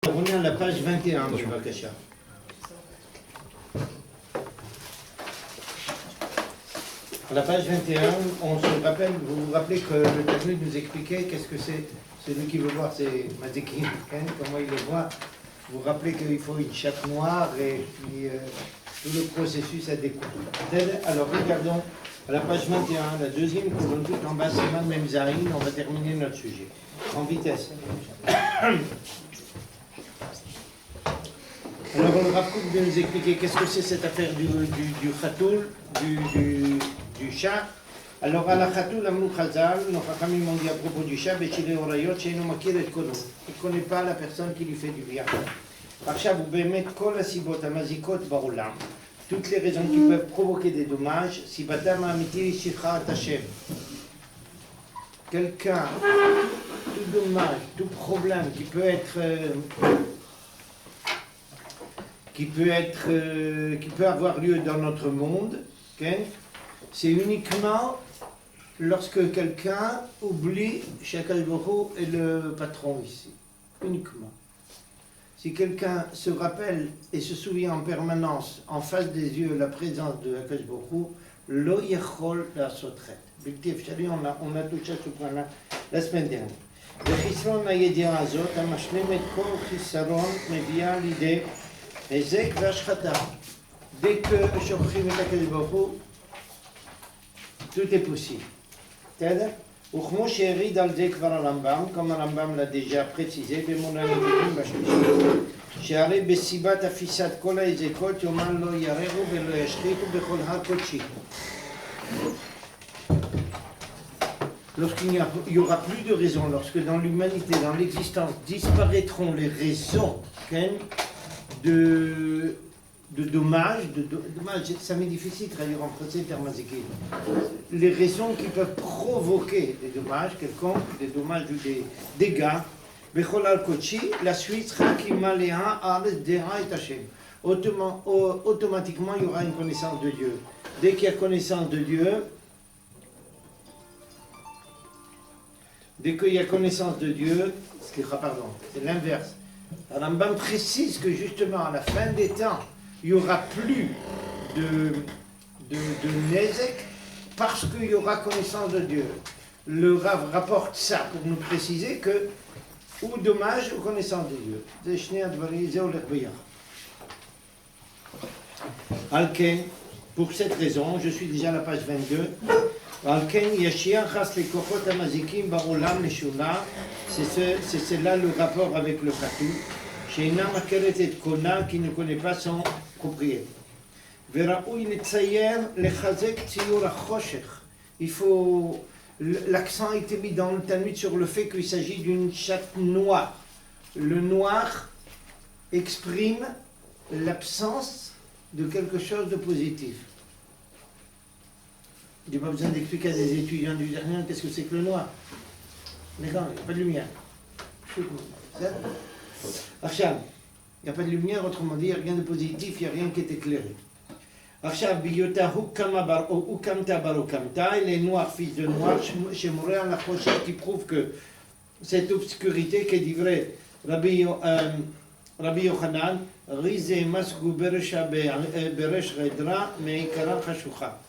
On est à la page 21 du Vakasha. À la page 21, on se rappelle, vous vous rappelez que le Talmud nous expliquait qu'est-ce que c'est. Celui qui veut voir, c'est Mazekin, comment il le voit. Vous vous rappelez qu'il faut une chatte noire et puis tout le processus à découvrir. Alors regardons à la page 21, la deuxième colonne tout en bas, c'est même Zahin, on va terminer notre sujet. En vitesse. Alors on Rav Kook vient nous expliquer qu'est-ce que c'est cette affaire du khatoul, du chat. Alors à la khatoul, Amnou Khazal, nos Chachamim ont dit à propos du chat, Bechile Orayot, Sheinu Makir et Kono. Il ne connaît pas la personne qui lui fait du bien. עכשיו הוא באמת כל הסיבות המזיקות בעולם, toutes les raisons qui peuvent provoquer des dommages, סיבתם האמיתי שכחת השם. Quelqu'un, tout dommage, tout problème qui peut avoir lieu dans notre monde, okay? C'est uniquement lorsque quelqu'un oublie qu'Akadosh Baruch Hu est le patron ici. Uniquement. Si quelqu'un se rappelle et se souvient en permanence, en face des yeux, la présence de Akadosh Baruch Hu, lo yachol la'asot chet. On a touché à ce point-là la semaine dernière. וחיסרון הידיעה הזאת, המשלים את כל חיסרון, מביאה לידי היזק והשחתה. Dès que שוכחים את הקדוש ברוך הוא, tout est possible. בסדר? וכמו שהריד על זה כבר הרמב"ם, comme הרמב"ם l'a déjà précisé, במונה נביאים בשלישי, שהרי בסיבת אפיסת כל ההיזקות יאמר לא ירעו ולא ישחיתו בכל הר קודשי. Lorsqu'il n'y aura plus de raisons, lorsque dans l'humanité, dans l'existence, disparaîtront les raisons de dommages, ça m'est difficile de traduire en français termazéki. Les raisons qui peuvent provoquer des dommages quelconques, des dommages ou des dégâts, Bechol al-Kochi, la suite sera qui maléa al dera et Hashem. Automatiquement, il y aura une connaissance de Dieu. Dès qu'il y a connaissance de Dieu, c'est l'inverse. Rambam précise que justement à la fin des temps, il n'y aura plus de nezek parce qu'il y aura connaissance de Dieu. Le Rav rapporte ça pour nous préciser que ou dommage ou connaissance de Dieu. Alken, pour cette raison, je suis déjà à la page 22. C'est là le rapport avec le Khatou, qui ne connaît pas son propriétaire. Il faut, l'accent a été mis dans le Talmud sur le fait qu'il s'agit d'une chatte noire. Le noir exprime l'absence de quelque chose de positif. Je n'ai pas besoin d'expliquer à des étudiants du dernier qu'est-ce que c'est que le noir. D'accord, il n'y a pas de lumière. Achab, il n'y a pas de lumière, autrement dit, il n'y a rien de positif, il n'y a rien qui est éclairé. Achab, biyota hukamta barukamta, il est noir, fils de noir, chez Moréa, la prochaine qui prouve que cette obscurité qui est vrai, Rabbi Yochanan, Rize masgu beresha beresh redra, meikara chashucha.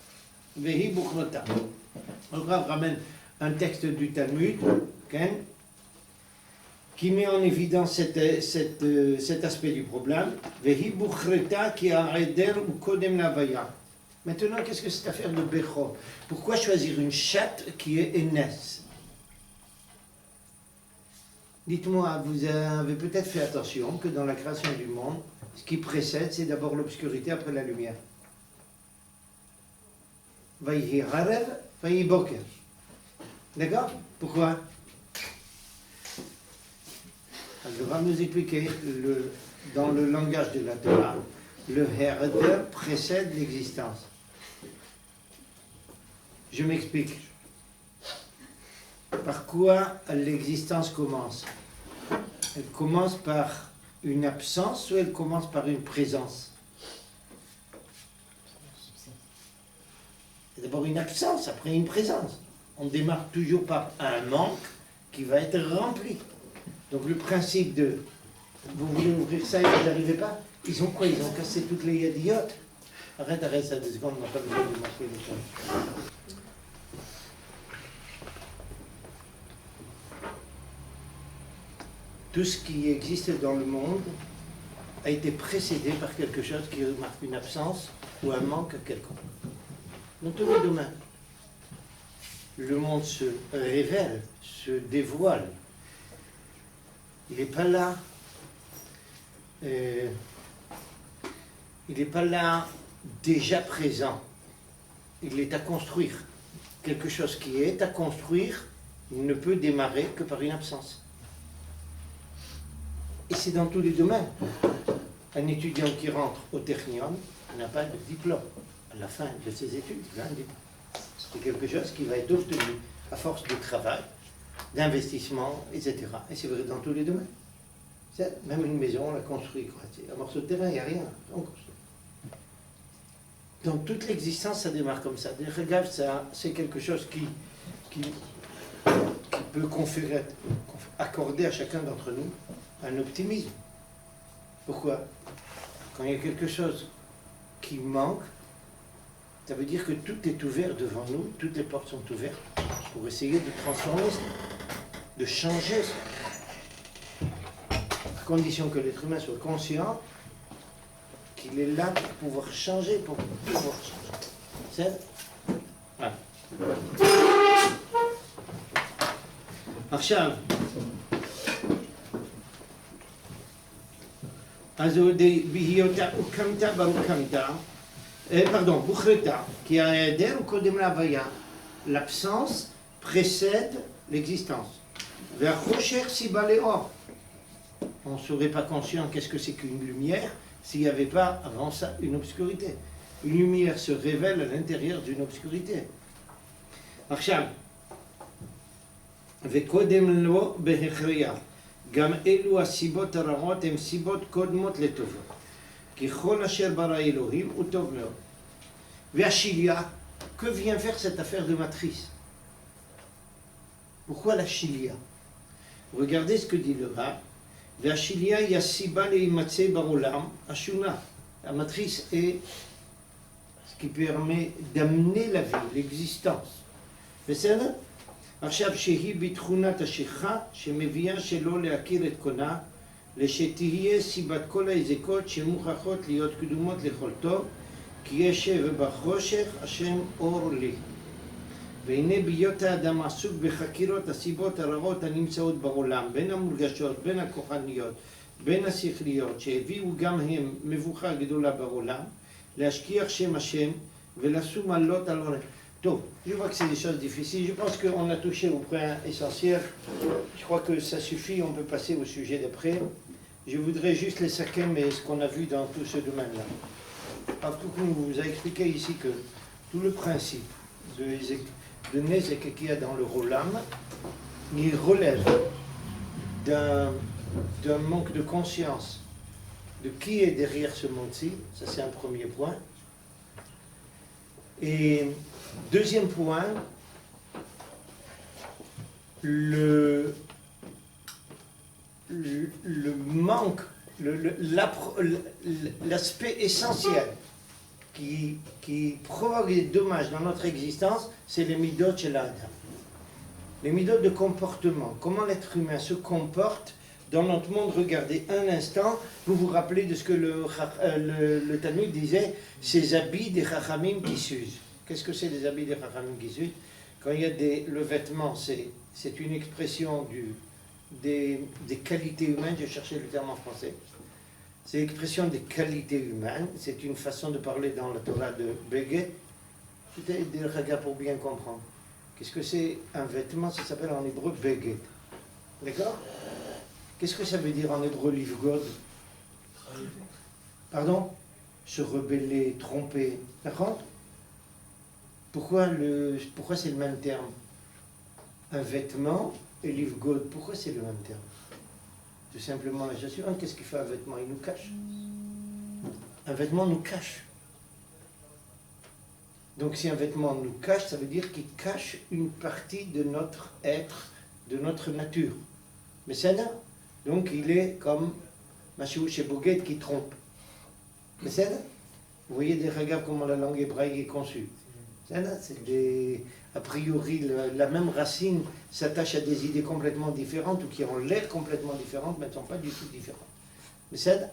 Vehi Bukhrota. Le Rav ramène un texte du Talmud qui met en évidence cet aspect du problème. Vehi Bukhrota qui a aider ou kodem lavaya. Maintenant, qu'est-ce que cette affaire de Bechor? Pourquoi choisir une chatte qui est aînesse? Dites-moi, vous avez peut-être fait attention que dans la création du monde, ce qui précède, c'est d'abord l'obscurité après la lumière. Vaïhi Harev, Vaïhi Boker. D'accord? Pourquoi? Elle va nous expliquer, dans le langage de la Torah, le Herder précède l'existence. Je m'explique. Par quoi l'existence commence? Elle commence par une absence ou elle commence par une présence? D'abord une absence, après une présence. On démarre toujours par un manque qui va être rempli. Donc le principe de Vous voulez ouvrir ça et vous n'arrivez pas? Ils ont quoi? Ils ont cassé toutes les idiotes. Arrête ça 2 secondes, on n'a pas besoin de montrer les choses. Tout ce qui existe dans le monde a été précédé par quelque chose qui marque une absence ou un manque quelconque. Dans tous les domaines. Le monde se révèle, se dévoile. Il n'est pas là. Il n'est pas là déjà présent. Il est à construire. Quelque chose qui est à construire ne peut démarrer que par une absence. Et c'est dans tous les domaines. Un étudiant qui rentre au Technion n'a pas de diplôme. À la fin de ses études, il a un diplôme. C'est quelque chose qui va être obtenu à force de travail, d'investissement, etc. Et c'est vrai dans tous les domaines. Même une maison, on la construit. Un morceau de terrain, il n'y a rien. On construit. Dans toute l'existence, ça démarre comme ça. Regarde, ça, c'est quelque chose qui peut accorder à chacun d'entre nous un optimisme. Pourquoi? Quand il y a quelque chose qui manque, ça veut dire que tout est ouvert devant nous, toutes les portes sont ouvertes pour essayer de transformer ça, de changer ça. À condition que l'être humain soit conscient qu'il est là pour pouvoir changer, pour pouvoir changer. C'est voilà. עכשיו, אז בהיותה הוקמת ברוקמת, pardon, בוכרתה, כי ההיעדר הוא קודם להוויה. L'absence précède l'existence. והחושך סיבה לאור. On ne serait pas conscient qu'est-ce que c'est qu'une lumière s'il n'y avait pas avant ça une obscurité. Une lumière se révèle à l'intérieur d'une obscurité. עכשיו, וקודם לו בהכרח, גם אלו הסיבות הרעות הן סיבות קודמות לטובות. כי כל אשר ברא אלוהים הוא טוב מאוד. והשיליה, que vient faire cette affaire de matrice? Pourquoi la chilia? Regardez ce que dit le Rav. והשיליה היא הסיבה להימצא בעולם השונה. La matrice est ce qui permet d'amener la vie, l'existence. בסדר? עכשיו שהיא בתכונת השכחה שמביאה שלא להכיר את קונה לשתהיה סיבת כל ההזקות שמוכרחות להיות קדומות לכל טוב כי ישב בחושך השם אור לי. והנה בהיות האדם עסוק בחקירות הסיבות הרעות הנמצאות בעולם בין המורגשות, בין הכוחניות, בין השכליות שהביאו גם הם מבוכה גדולה בעולם להשכיח שם השם ולשום מעלות על עונש. Donc, je vois que c'est des choses difficiles. Je pense qu'on a touché au point essentiel. Je crois que ça suffit, on peut passer au sujet d'après. Je voudrais juste les sakem et ce qu'on a vu dans tout ce domaine-là. Avtoukun vous a expliqué ici que tout le principe de Nezek qu'il y a dans le Rolam, il relève d'un manque de conscience de qui est derrière ce monde-ci. Ça, c'est un premier point. Et deuxième point, le manque, l'aspect essentiel qui provoque des dommages dans notre existence, c'est les midot chez l'Adam. Les midot de comportement, comment l'être humain se comporte dans notre monde. Regardez un instant, vous vous rappelez de ce que le Talmud disait, ces habits des chachamim qui s'usent. Qu'est-ce que c'est les habits des chachamim qui s'usent? Quand il y a le vêtement, c'est une expression des qualités humaines, j'ai cherché le terme en français. C'est l'expression des qualités humaines, c'est une façon de parler dans la Torah de Beged. Peut-être des regards pour bien comprendre. Qu'est-ce que c'est un vêtement? Ça s'appelle en hébreu Beged. D'accord? Qu'est-ce que ça veut dire en hébreu livgod? Pardon? Se rebeller, tromper. D'accord? Pourquoi c'est le même terme? Un vêtement et livgod, pourquoi c'est le même terme? Tout simplement la chaussure. Qu'est-ce qu'il fait un vêtement? Il nous cache. Un vêtement nous cache. Donc si un vêtement nous cache, ça veut dire qu'il cache une partie de notre être, de notre nature. Mais c'est là. Donc il est comme Machou chez Boguet qui trompe. Mais c'est là. Vous voyez des regards comment la langue hébraïque est conçue. C'est là, c'est des. A priori, la même racine s'attache à des idées complètement différentes ou qui ont l'air complètement différentes, mais ne sont pas du tout différentes. Mais c'est là.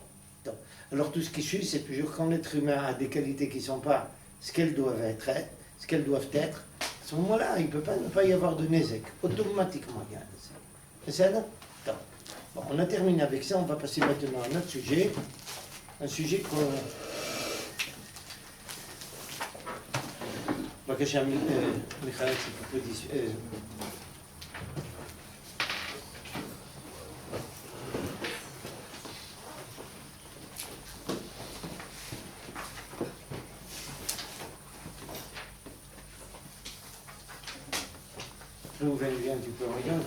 Alors tout ce qui suit, c'est toujours quand l'être humain a des qualités qui ne sont pas ce qu'elles doivent être, ce qu'elles doivent être, à ce moment-là, il ne peut pas ne pas y avoir de Nézek. Automatiquement, il y a un Nézek. Mais c'est là. Bon, on a terminé avec ça, on va passer maintenant à un autre sujet. Un sujet qu'on... בבקשה, מיכאל ציפודיס. Vous venez un petit peu en regard.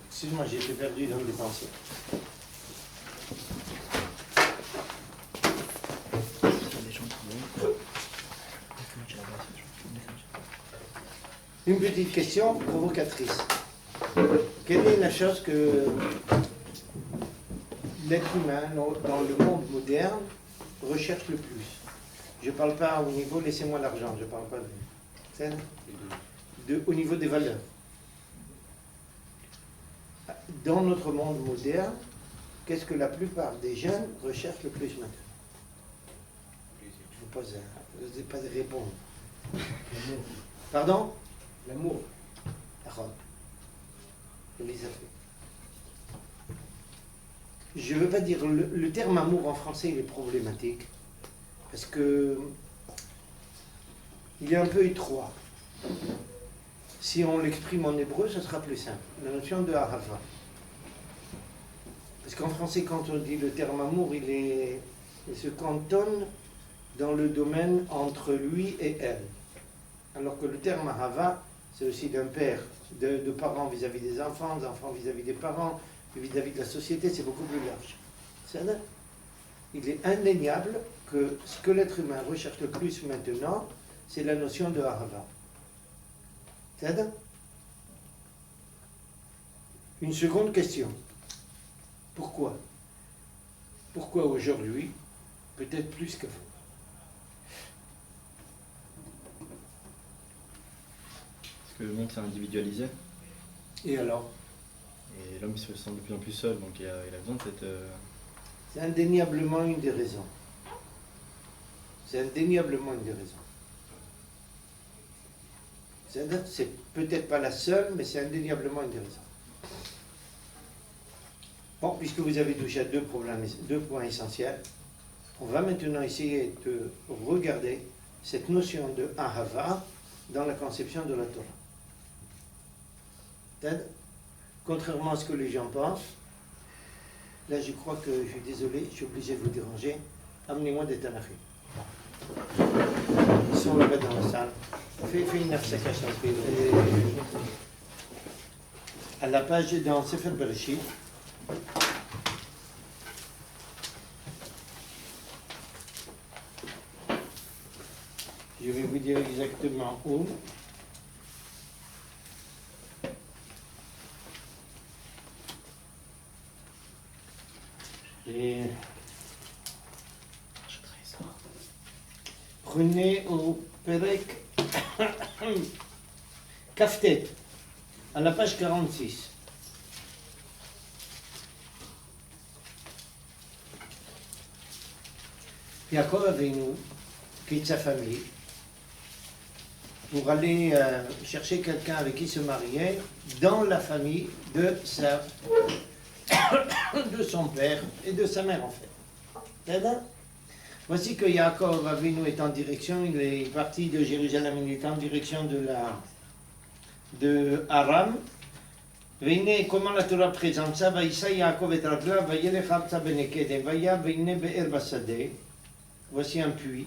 Excuse-moi, j'ai été perdu dans les pensées. Une petite question provocatrice. Quelle est la chose que l'être humain, dans le monde moderne, recherche le plus? Je ne parle pas au niveau laissez-moi l'argent, je ne parle pas au niveau des valeurs. Dans notre monde moderne, qu'est-ce que la plupart des jeunes recherchent le plus maintenant? Je vous pose, vous n'osez pas répondre. L'amour. Pardon? L'amour. D'accord. Je ne veux pas dire, le terme amour en français il est problématique, parce que il est un peu étroit. Si on l'exprime en hébreu, ce sera plus simple. La notion de Ahava. Parce qu'en français, quand on dit le terme amour, il se cantonne dans le domaine entre lui et elle. Alors que le terme Ahava, c'est aussi d'un père, de parents vis-à-vis des enfants vis-à-vis des parents, vis-à-vis de la société, c'est beaucoup plus large. Il est indéniable que ce que l'être humain recherche le plus maintenant, c'est la notion de Ahava. C'est-à-dire? Une seconde question. Pourquoi? Pourquoi aujourd'hui, peut-être plus qu'avant? Parce que le monde s'est individualisé. Et alors? Et l'homme se sent de plus en plus seul, donc il a besoin de cette... C'est indéniablement une des raisons. C'est indéniablement une des raisons. C'est peut-être pas la seule, mais c'est indéniablement une des raisons. Bon, puisque vous avez touché à deux points essentiels, on va maintenant essayer de regarder cette notion de Ahava dans la conception de la Torah. Contrairement à ce que les gens pensent, là je crois que, je suis désolé, je suis obligé de vous déranger, amenez-moi des Tanachim. Ils sont là-bas dans la salle. Fais une afsakation. À la page dans Sefer Bereshit, je vais vous dire exactement où. Et prenez au Perek Kaftet, à la page 46. Yaakov Avinu quitte sa famille pour aller chercher quelqu'un avec qui se marier dans la famille de son père et de sa mère en fait. D'accord? Voici que Yaakov Avinu est en direction, il est parti de Jérusalem, il est en direction de Aram. Veine, comment la Torah présente ça? Vaïssa Yaakov et Ragla, Vayelech Artsa Benekedem, Vaya Veine Be'er Basade. Voici un puits.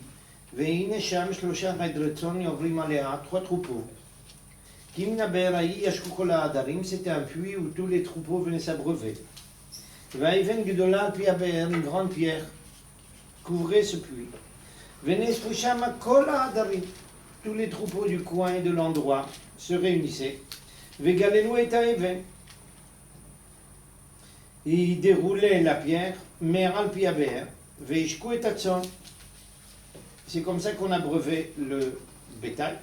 Veine Sham Shlosha Haidretzon Yovrim Alea, 3 troupeaux. Kimna Be'eraï Yashku Kol Ha'adarim, c'était un puits où tous les troupeaux venaient s'abreuver. Vaïven Gudola Pia Be'er, une grande pierre, couvrait ce puits. Venez Spushama Kol Ha'adarim. tous les troupeaux du coin et de l'endroit se réunissaient. Vegalelu et Taeven. Ils déroulaient la pierre, Meral Piaber, Veishku et Tatson. C'est comme ça qu'on abreuvait le bétail.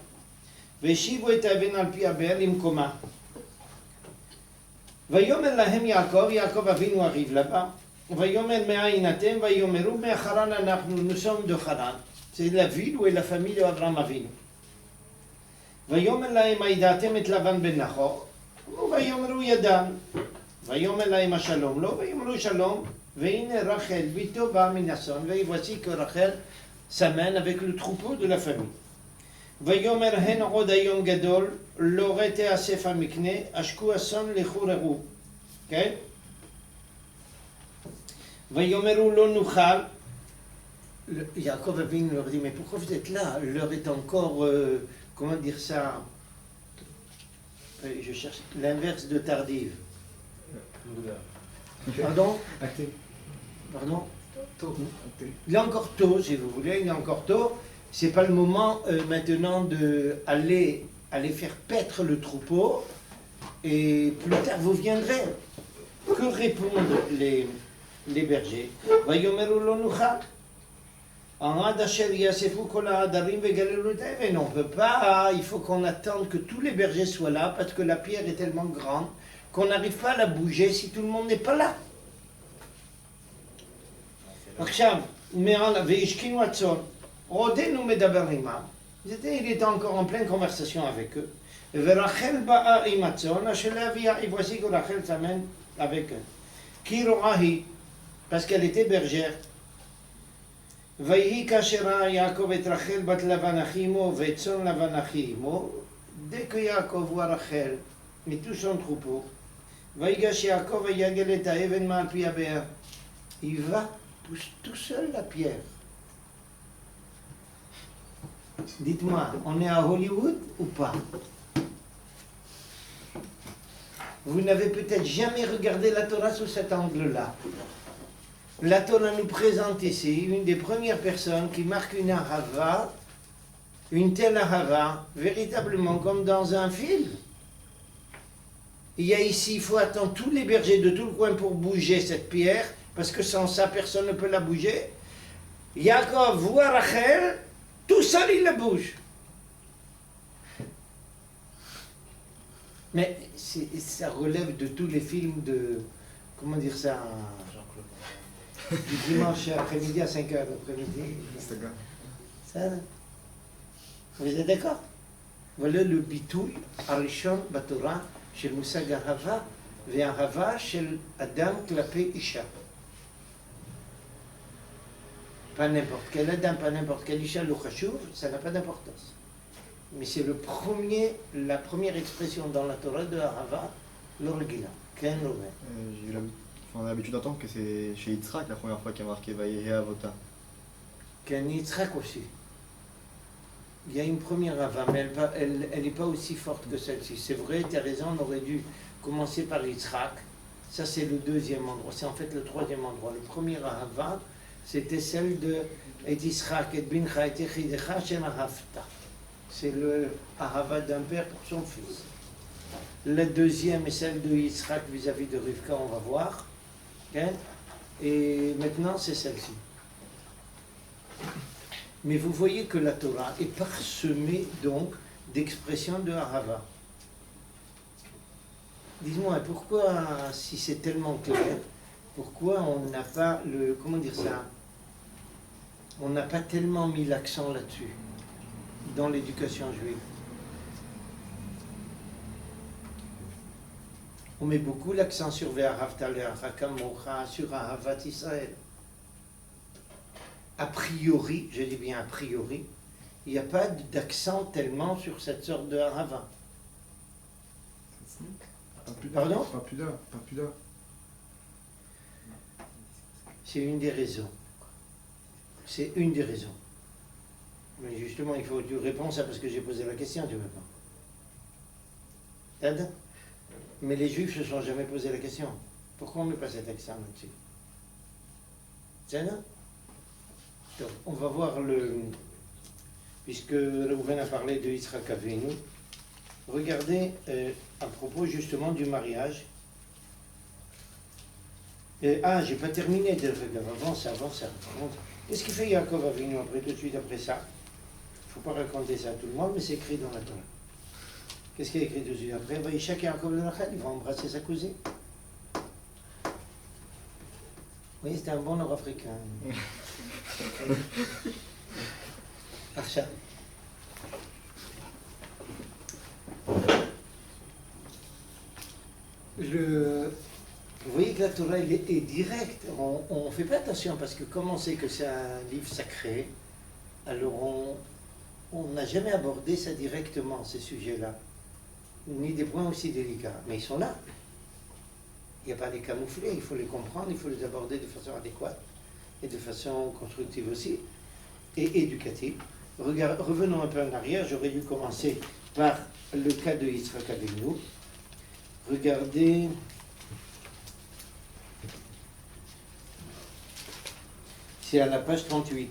Veshivu et Taeven al Piaber limkoma. Vayomer lahem Yaakov, Yaakov Avinu arrive là-bas. Vayomer me'ain atem, vayomeru me'acharan anachnu, nous sommes de Haran. C'est la ville où est la famille d'Abraham Avinu. Vayomer lahem aidatem et Lavan ben Nachor, vayomeru yadam. Vayomer lahem shalom lo, vayomeru shalom. Veine Rachel bito ba minason. Voici que Rachel s'amène avec le troupeau de la famille. Vayomer hen od hayom gadol, l'orete asef amikne, ashku ason lechureru. Ok? Vayomeru lo nuchal. Yaakov Avinu leur dit, mais pourquoi vous êtes là? L'heure est encore, comment dire ça? Je cherche l'inverse de tardive. Pardon? Pardon? Il est encore tôt, si vous voulez, il est encore tôt. C'est pas le moment maintenant d'aller faire paître le troupeau. Et plus tard, vous viendrez. Que répondent les bergers? Vayomeru lo nuchal. On ne peut pas, il faut qu'on attende que tous les bergers soient là parce que la pierre est tellement grande qu'on n'arrive pas à la bouger si tout le monde n'est pas là. Il était encore en pleine conversation avec eux. Et voici que Rachel s'amène avec eux. Parce qu'elle était bergère. Dès que Yaakov voit Rachel et tout son troupeau, il va tout seul la pierre. Dites-moi, on est à Hollywood ou pas? Vous n'avez peut-être jamais regardé la Torah sous cet angle-là. La Torah nous présente ici une des premières personnes qui marque une ahava, une telle ahava, véritablement comme dans un film. Il y a ici, il faut attendre tous les bergers de tout le coin pour bouger cette pierre, parce que sans ça, personne ne peut la bouger. Yaakov voit Rachel, tout seul il la bouge. Mais ça relève de tous les films de, comment dire ça, du dimanche après-midi à 5h l'après-midi. Ça, vous êtes d'accord? Voilà le bitouille arishon batorah shel musag ahava ve'ahava shel adam klapei isha. Pas n'importe quel adam, pas n'importe quel isha, le chashuv, ça n'a pas d'importance. Mais c'est la première expression dans la Torah de ahava, l'origina. Ken Rouven. On a l'habitude d'entendre que c'est chez Yitzhak la première fois qu'il y a marqué Vayehe Avota. Ken Yitzhak aussi. Il y a une première Ava, mais elle n'est pas aussi forte que celle-ci. C'est vrai, tu as raison, on aurait dû commencer par Yitzhak. Ça, c'est le deuxième endroit. C'est en fait le troisième endroit. Le premier Ava, c'était celle de Et Yitzhak et Bincha et Echidecha Shem Ahavta. C'est le Ahava d'un père pour son fils. La deuxième est celle de Yitzhak vis-à-vis de Rivka, on va voir. Okay? Et maintenant, c'est celle-ci. Mais vous voyez que la Torah est parsemée donc d'expressions de Ahava. Dis-moi, pourquoi, si c'est tellement clair, pourquoi on n'a pas comment dire ça? On n'a pas tellement mis l'accent là-dessus dans l'éducation juive. On met beaucoup l'accent sur Ve'ahavta le'acha kamocha, sur Ahavat Israël. A priori, je dis bien a priori, il n'y a pas d'accent tellement sur cette sorte de Ahava. Pardon? Pas plus d'un. C'est une des raisons. C'est une des raisons. Mais justement, il faut que tu réponds ça parce que j'ai posé la question, tu ne veux pas. T'as? Mais les Juifs ne se sont jamais posé la question. Pourquoi on ne met pas cet accent là-dessus? C'est là? Donc, on va voir puisque Reuven a parlé de Yitzhak Avinu, regardez à propos justement du mariage. J'ai pas terminé de regarder. Avance. Qu'est-ce qu'il fait Yaakov Avinu après, tout de suite après ça? Il ne faut pas raconter ça à tout le monde, mais c'est écrit dans la Torah. Qu'est-ce qu'il y a écrit tout de suite après? Vaïchak Yaakov le Rachel, il va embrasser sa cousine. Oui, c'était un bon nord-africain. Archa. Vous voyez que la Torah est directe. On ne fait pas attention parce que comme on sait que c'est un livre sacré, alors on n'a jamais abordé ça directement, ces sujets-là. Ni des points aussi délicats. Mais ils sont là. Il n'y a pas à les camoufler, il faut les comprendre, il faut les aborder de façon adéquate et de façon constructive aussi et éducative. Revenons un peu en arrière, j'aurais dû commencer par le cas de Yitzhak Avinu. Regardez, c'est à la page 38.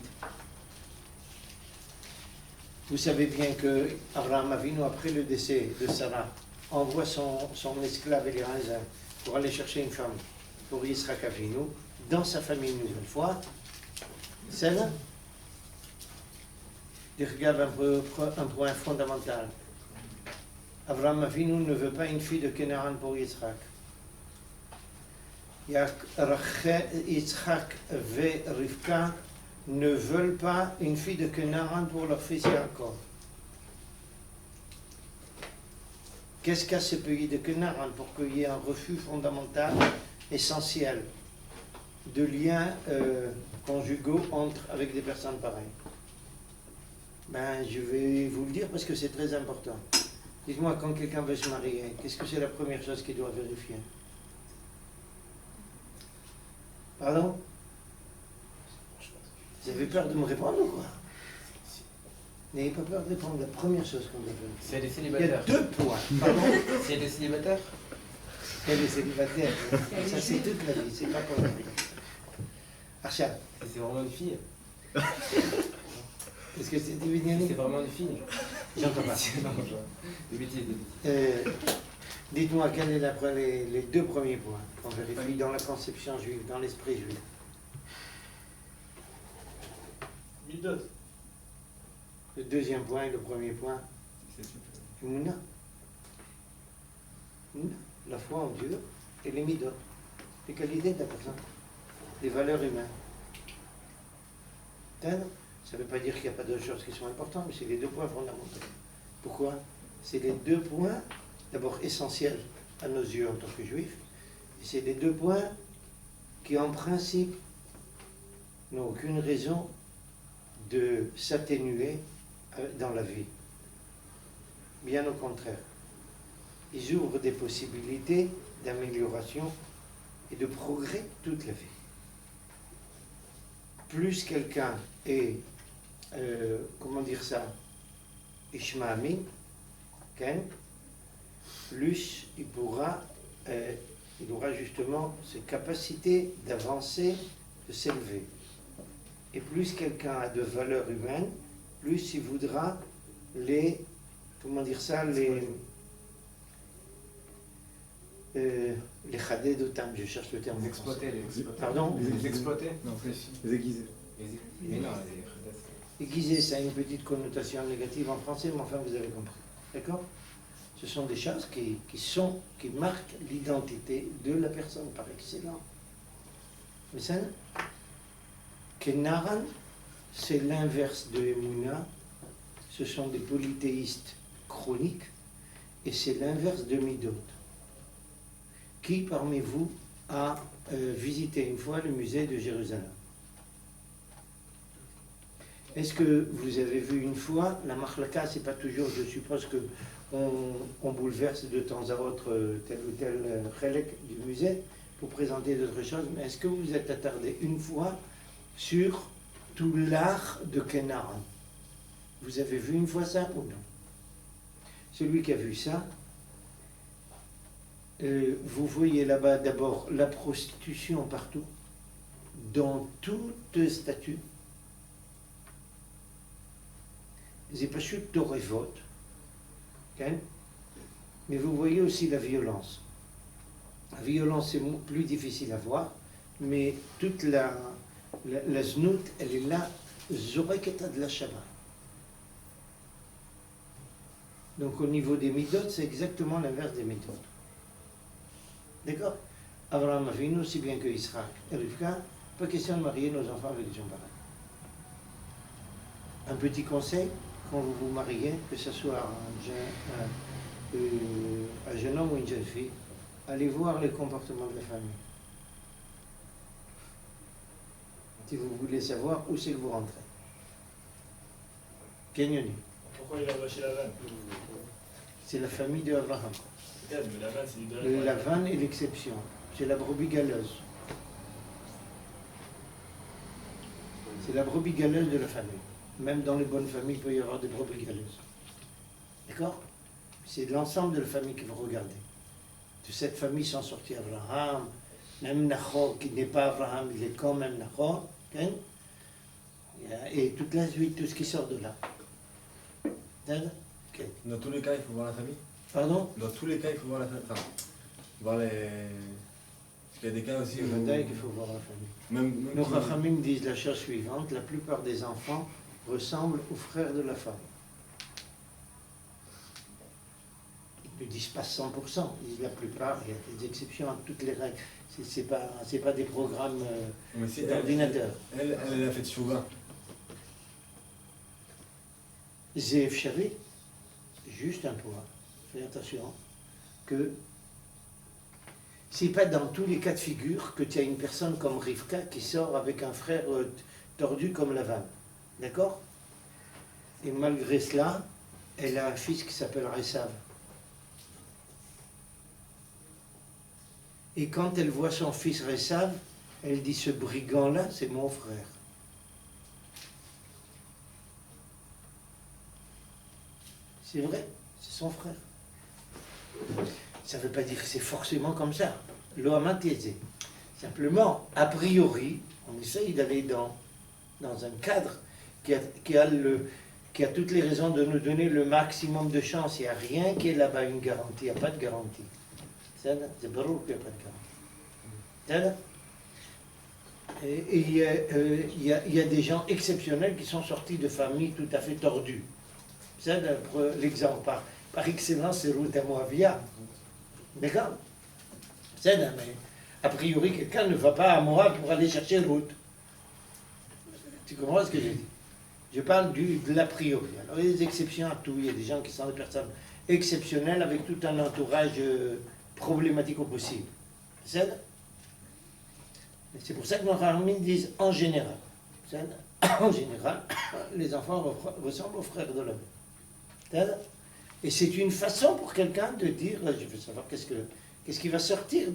Vous savez bien que Abraham Avinu, après le décès de Sarah, envoie son esclave Eliezer pour aller chercher une femme pour Yitzhak Avinu, dans sa famille une nouvelle fois. Celle-là, regarde un point fondamental. Abraham Avinu ne veut pas une fille de Canaan pour Yitzhak. Yitzhak et Rivka ne veulent pas une fille de Canaan pour leur fils Yaakov. Qu'est-ce qu'a ce pays de Canaan pour qu'il y ait un refus fondamental, essentiel, de liens conjugaux avec des personnes pareilles? Je vais vous le dire parce que c'est très important. Dites-moi, quand quelqu'un veut se marier, qu'est-ce que c'est la première chose qu'il doit vérifier? Pardon? Vous avez peur de me répondre ou quoi? N'ayez pas peur de répondre. La première chose qu'on doit vérifier. C'est des célibataires. Il y a 2 points. Pardon? C'est des célibataires. C'est des célibataires. Ça, c'est toute la vie, c'est pas pour la vie. Archa. C'est vraiment une fille. Est-ce que c'est devenu? C'est vraiment une fille. J'entends pas. Non, des bêtises. Dites-moi, quels sont les 2 premiers points qu'on vérifie dans la conception juive, dans l'esprit juif? Midot. Le 2e point et le 1er point? Mouna. La foi en Dieu et les midot, les qualités de la personne, les valeurs humaines. Ça ne veut pas dire qu'il n'y a pas d'autres choses qui sont importantes, mais c'est les 2 points fondamentaux. Pourquoi? C'est les 2 points, d'abord essentiels à nos yeux en tant que juifs, et c'est les 2 points qui, en principe, n'ont aucune raison de s'atténuer dans la vie. Bien au contraire. Ils ouvrent des possibilités d'amélioration et de progrès toute la vie. Plus quelqu'un est, Ishmaami, plus il aura justement cette capacité d'avancer, de s'élever. Et plus quelqu'un a de valeurs humaines, plus il voudra les chaded otam, je cherche le terme. Les exploiter, Pardon? Les exploiter? Non, les aiguiser. Mais non, les Aiguiser, ça a une petite connotation négative en français, mais enfin vous avez compris. D'accord? Ce sont des choses qui marquent l'identité de la personne par excellence. Mais ça, Kenaran, c'est l'inverse de Emouna. Ce sont des polythéistes chroniques et c'est l'inverse de Midot. Qui parmi vous a visité une fois le musée de Jérusalem? Est-ce que vous avez vu une fois, la Machlaka, c'est pas toujours, je suppose que on bouleverse de temps à autre tel ou tel chelek du musée pour présenter d'autres choses, mais est-ce que vous êtes attardé une fois sur tout l'art de Kenaran? Vous avez vu une fois ça ou non? Celui qui a vu ça, vous voyez là-bas d'abord la prostitution partout, dans toute statue. c'est pas juste torevot, mais vous voyez aussi la violence. La violence est plus difficile à voir, mais toute la znout, elle est là, zoreketa de la Shabbat. Donc au niveau des midot, c'est exactement l'inverse des midot. D'accord? Abraham Avinu, aussi bien que Israël et Rivka, pas question de marier nos enfants avec des gens pareils. Un petit conseil, quand vous vous mariez, que ce soit un jeune homme ou une jeune fille, allez voir les comportements de la famille. Si vous voulez savoir où c'est que vous rentrez. Kenyoni. Pourquoi il a lâché la vanne? C'est la famille de Abraham. Peut-être, mais la vanne, c'est du La vanne est l'exception. C'est la brebis galeuse. C'est la brebis galeuse de la famille. Même dans les bonnes familles, il peut y avoir des brebis galeuses. D'accord? C'est l'ensemble de la famille que vous regardez. De cette famille sont sortis Abraham, même Nahor, qui n'est pas Abraham, il est quand même Nahor. Okay? Et toute la suite, tout ce qui sort de là. Okay. Dans tous les cas, il faut voir la famille. Pardon? Dans tous les cas, il faut voir la famille. Enfin, voir les. Parce qu'il y a des cas aussi C'est où. vrai qu'il faut voir la famille. Même Nos qui- Rachamim disent la chose suivante, la plupart des enfants ressemblent aux frères de la femme. Ils ne disent pas 100%, ils disent la plupart, il y a des exceptions à toutes les règles. C'est pas des programmes Mais si d'ordinateur. elle a fait de Chouva. Zéf Chavi, juste un point, fais attention, que c'est pas dans tous les cas de figure que tu as une personne comme Rivka qui sort avec un frère tordu comme Lavan. D'accord? Et malgré cela, elle a un fils qui s'appelle Resav. Et quand elle voit son fils Resav, elle dit, ce brigand-là, c'est mon frère. C'est vrai, c'est son frère. Ça ne veut pas dire que c'est forcément comme ça. L'oamatézé. Simplement, a priori, on essaye d'aller dans un cadre qui a toutes les raisons de nous donner le maximum de chance. Il n'y a rien qui est là-bas une garantie. Il n'y a pas de garantie. C'est barou qu'il n'y a pas de garantie. Et il y a des gens exceptionnels qui sont sortis de familles tout à fait tordues. C'est l'exemple par excellence, c'est Ruth Moavia. D'accord? C'est mais a priori, quelqu'un ne va pas à Moab pour aller chercher Ruth. Tu comprends ce que je dis? Je parle de l'a priori. Alors, il y a des exceptions à tout. Il y a des gens qui sont des personnes exceptionnelles avec tout un entourage problématique au possible. C'est pour ça que nos rabbins disent en général. En général, les enfants ressemblent aux frères de l'homme. Et c'est une façon pour quelqu'un de dire, je veux savoir qu'est-ce qui va sortir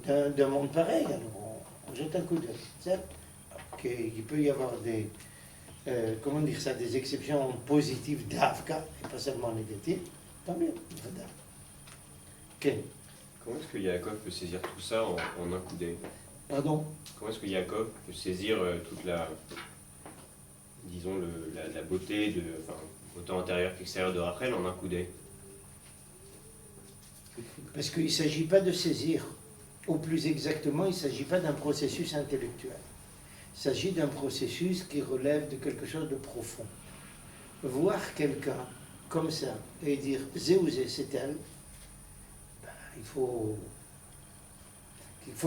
d'un monde pareil. Alors on jette un coup d'œil. Il peut y avoir des, comment dire ça, des exceptions positives d'Afka, et pas seulement négatives. Tant mieux. Okay. Comment est-ce que Yaakov peut saisir tout ça en un coup d'œil? Pardon? Comment est-ce que Yaakov peut saisir toute la, disons, la beauté, autant intérieure qu'extérieure de Rachel en un coup d'œil? Parce qu'il ne s'agit pas de saisir, ou plus exactement, il ne s'agit pas d'un processus intellectuel. Il s'agit d'un processus qui relève de quelque chose de profond. Voir quelqu'un comme ça et dire « Zéouzé, c'est elle », ben, il faut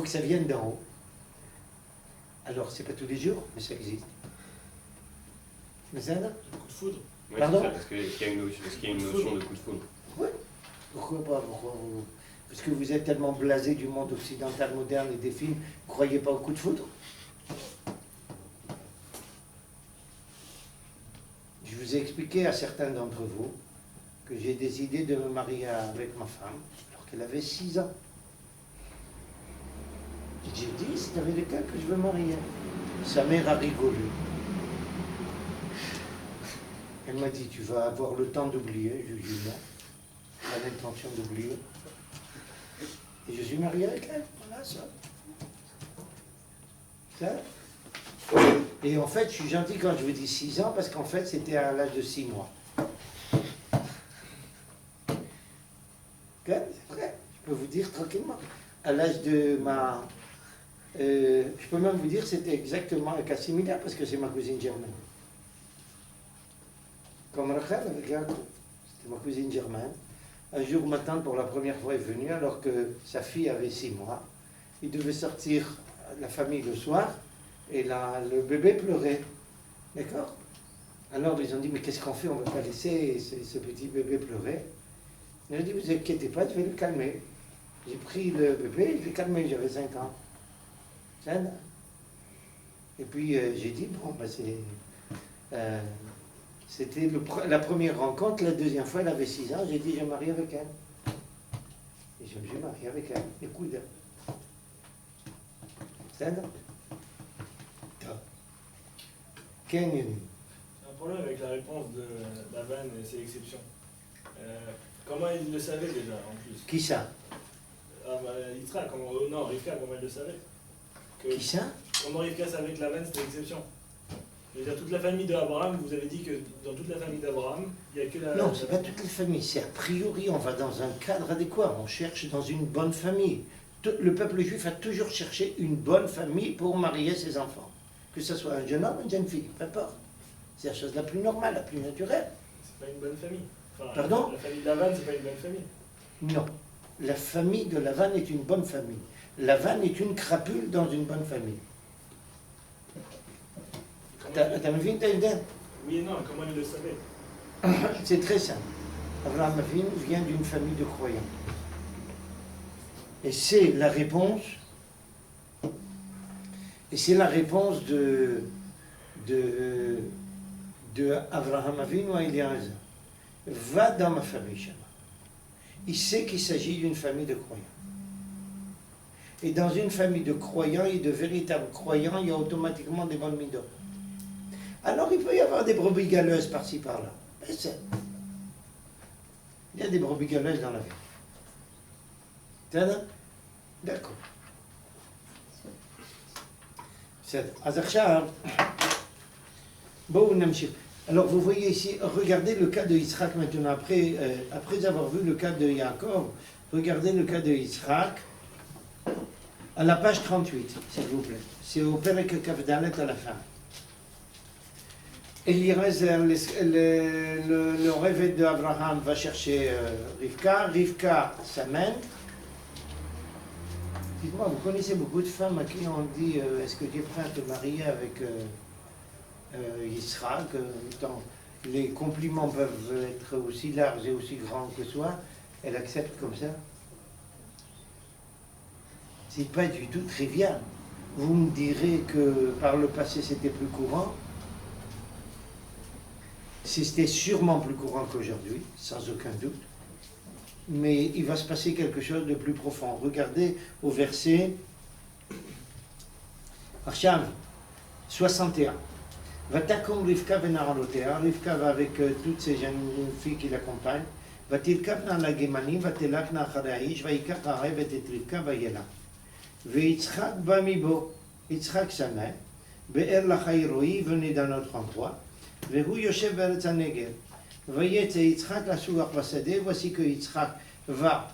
que ça vienne d'en haut. Alors, c'est pas tous les jours, mais ça existe. Mais ça, là? coup de foudre. Ouais, Pardon? Est-ce qu'il y a une notion de coup de foudre? Oui. Pourquoi pas? Parce que vous êtes tellement blasé du monde occidental moderne et des films, vous ne croyez pas au coup de foudre? Je vous ai expliqué à certains d'entre vous que j'ai décidé de me marier avec ma femme alors qu'elle avait 6 ans. J'ai dit, c'est avec lequel que je veux marier. Sa mère a rigolé. Elle m'a dit, tu vas avoir le temps d'oublier. Je lui ai dit non. J'ai l'intention d'oublier. Et je suis marié avec elle. Voilà ça. Ça. Et en fait, je suis gentil quand je vous dis 6 ans, parce qu'en fait, c'était à l'âge de 6 mois. C'est vrai, je peux vous dire tranquillement. À l'âge de ma... je peux même vous dire que c'était exactement un cas similaire, parce que c'est ma cousine germaine. Comme Rachel avec Yaakov. C'était ma cousine germaine. Un jour, ma tante, pour la première fois, est venue, alors que sa fille avait 6 mois. Il devait sortir la famille le soir, et le bébé pleurait. D'accord? Alors, ils ont dit, mais qu'est-ce qu'on fait? On ne va pas laisser ce petit bébé pleurer. Il a dit, vous inquiétez pas, je vais le calmer. J'ai pris le bébé, je l'ai calmé, j'avais 5 ans. Et puis, j'ai dit, bon, ben, c'était la première rencontre. La deuxième fois, elle avait 6 ans. J'ai dit, je me marie avec elle. Et je me suis marié avec elle. Écoute. C'est Ken. J'ai un problème avec la réponse de Lavan et ses exceptions. Comment il le savait déjà, en plus? Qui ça? Ah, bah, Yitzhak, non, Rivka, comment il le savait? Qui ça? Comment Rivka savait que Lavan c'était l'exception? Je veux dire, toute la famille d'Abraham, vous avez dit que dans toute la famille d'Abraham, il n'y a que la... Non, c'est pas toute la famille, c'est a priori, on va dans un cadre adéquat, on cherche dans une bonne famille. Le peuple juif a toujours cherché une bonne famille pour marier ses enfants. Que ce soit un jeune homme ou une jeune fille, peu importe. C'est la chose la plus normale, la plus naturelle. C'est pas une bonne famille. Enfin, Pardon? La famille d'Avan, c'est pas une bonne famille. Non. La famille de Lavan est une bonne famille. Lavan est une crapule dans une bonne famille. T'as vu, Oui et non, comment il le savait? C'est très simple. Abraham Avinu vient d'une famille de croyants. Et c'est la réponse. Et c'est la réponse de Abraham Avinu à Eliezer. Va dans ma famille, Shama. Il sait qu'il s'agit d'une famille de croyants. Et dans une famille de croyants et de véritables croyants, il y a automatiquement des bonnes midotes. Alors il peut y avoir des brebis galeuses par-ci par-là. Mais il y a des brebis galeuses dans la vie. D'accord. אז עכשיו, בואו נמשיך. Alors vous voyez ici, regardez le cas de Yitzhak maintenant, après avoir vu le cas de Yaakov, regardez le cas de Yitzhak à la page 38, s'il vous plaît. C'est au Perek Kavdalet à la fin. Eliezer, le rêve d'Abraham, va chercher Rivka. Rivka s'amène. Dites-moi, vous connaissez beaucoup de femmes à qui on dit est-ce que tu es prêt à te marier avec Yitzhak? Les compliments peuvent être aussi larges et aussi grands que soi. Elle accepte comme ça. C'est pas du tout trivial. Vous me direz que par le passé c'était plus courant. C'était sûrement plus courant qu'aujourd'hui, sans aucun doute. Mais il va se passer quelque chose de plus profond. Regardez au verset Arshav 61. Vatakom Rivka venaralotea. Rivka va avec toutes ces jeunes filles qui l'accompagnent. Vatilkavna la gemanim, vatelakna acharaish, vaikach harevet et Rivka vayela. Veyitzchak bamibo. Yitzhak sa mère. Be'er lachayroi, venez dans notre endroit. Vehu yoshev beretz hanegev. Voyez, c'est Yitzhak la sourate Vasadeh. Voici que Yitzhak va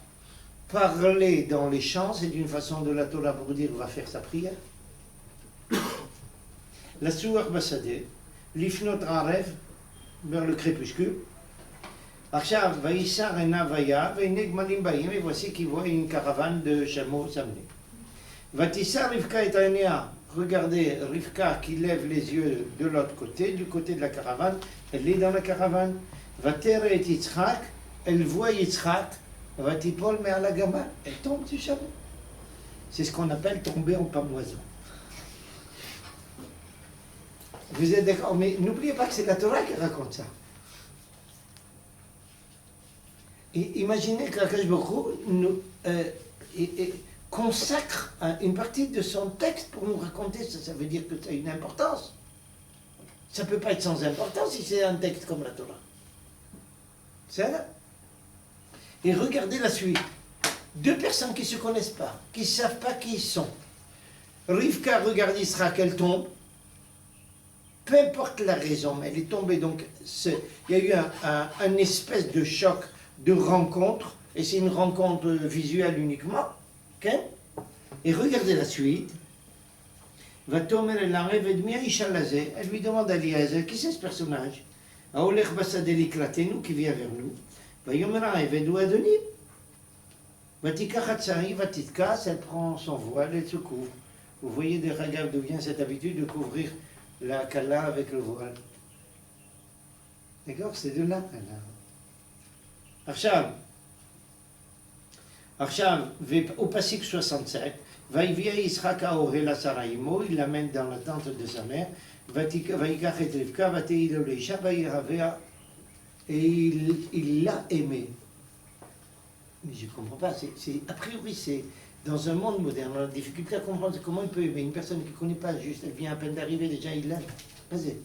parler dans les champs. C'est une façon de la Torah pour dire va faire sa prière. La sourate Vasadeh, l'ifnot arev, vers le crépuscule. Achav vaïssar ena vaya, veineg malim bayim, et voici qu'il voit une caravane de chameaux s'amener. Vatissa Rivka et Ainea. Regardez Rivka qui lève les yeux de l'autre côté, du côté de la caravane. Elle est dans la caravane. Vater et Yitzhak, elle voit Yitzhak, Vatipol mais à la gama, elle tombe du chameau. C'est ce qu'on appelle tomber en pamoison. Vous êtes d'accord? Mais n'oubliez pas que c'est la Torah qui raconte ça. Et imaginez qu'Akash Baruch nous consacre une partie de son texte pour nous raconter ça. Ça veut dire que ça a une importance. Ça ne peut pas être sans importance si c'est un texte comme la Torah. C'est là. Et regardez la suite. Deux personnes qui ne se connaissent pas, qui ne savent pas qui ils sont. Rivka regarde Yitzhak, elle tombe. peu importe la raison, mais elle est tombée. Donc, il y a eu un espèce de choc de rencontre, et c'est une rencontre visuelle uniquement. Ok? Et regardez la suite. Vatomer el Arev Edmir Ishalazé. Elle lui demande à Eliezer, qui c'est ce personnage? Aolech Basade Likratenu, qui vient vers nous. Vayomer Arev Edou Adonim. Vatika Hatsari, Vatitka, elle prend son voile, elle se couvre. Vous voyez des regards d'où vient cette habitude de couvrir la kala avec le voile. D'accord? C'est de là, kala. Arsham, au Pasik 67, Vaivia Israka Ohela Saraimo, il l'amène dans la tente de sa mère, Vaikach et Rivka, Vateil Oleisha, Vairavea, et il l'a aimé. Mais je ne comprends pas, a priori c'est dans un monde moderne, on a la difficulté à comprendre comment il peut aimer une personne qui ne connaît pas, juste elle vient à peine d'arriver, déjà il l'aime. Vas-y.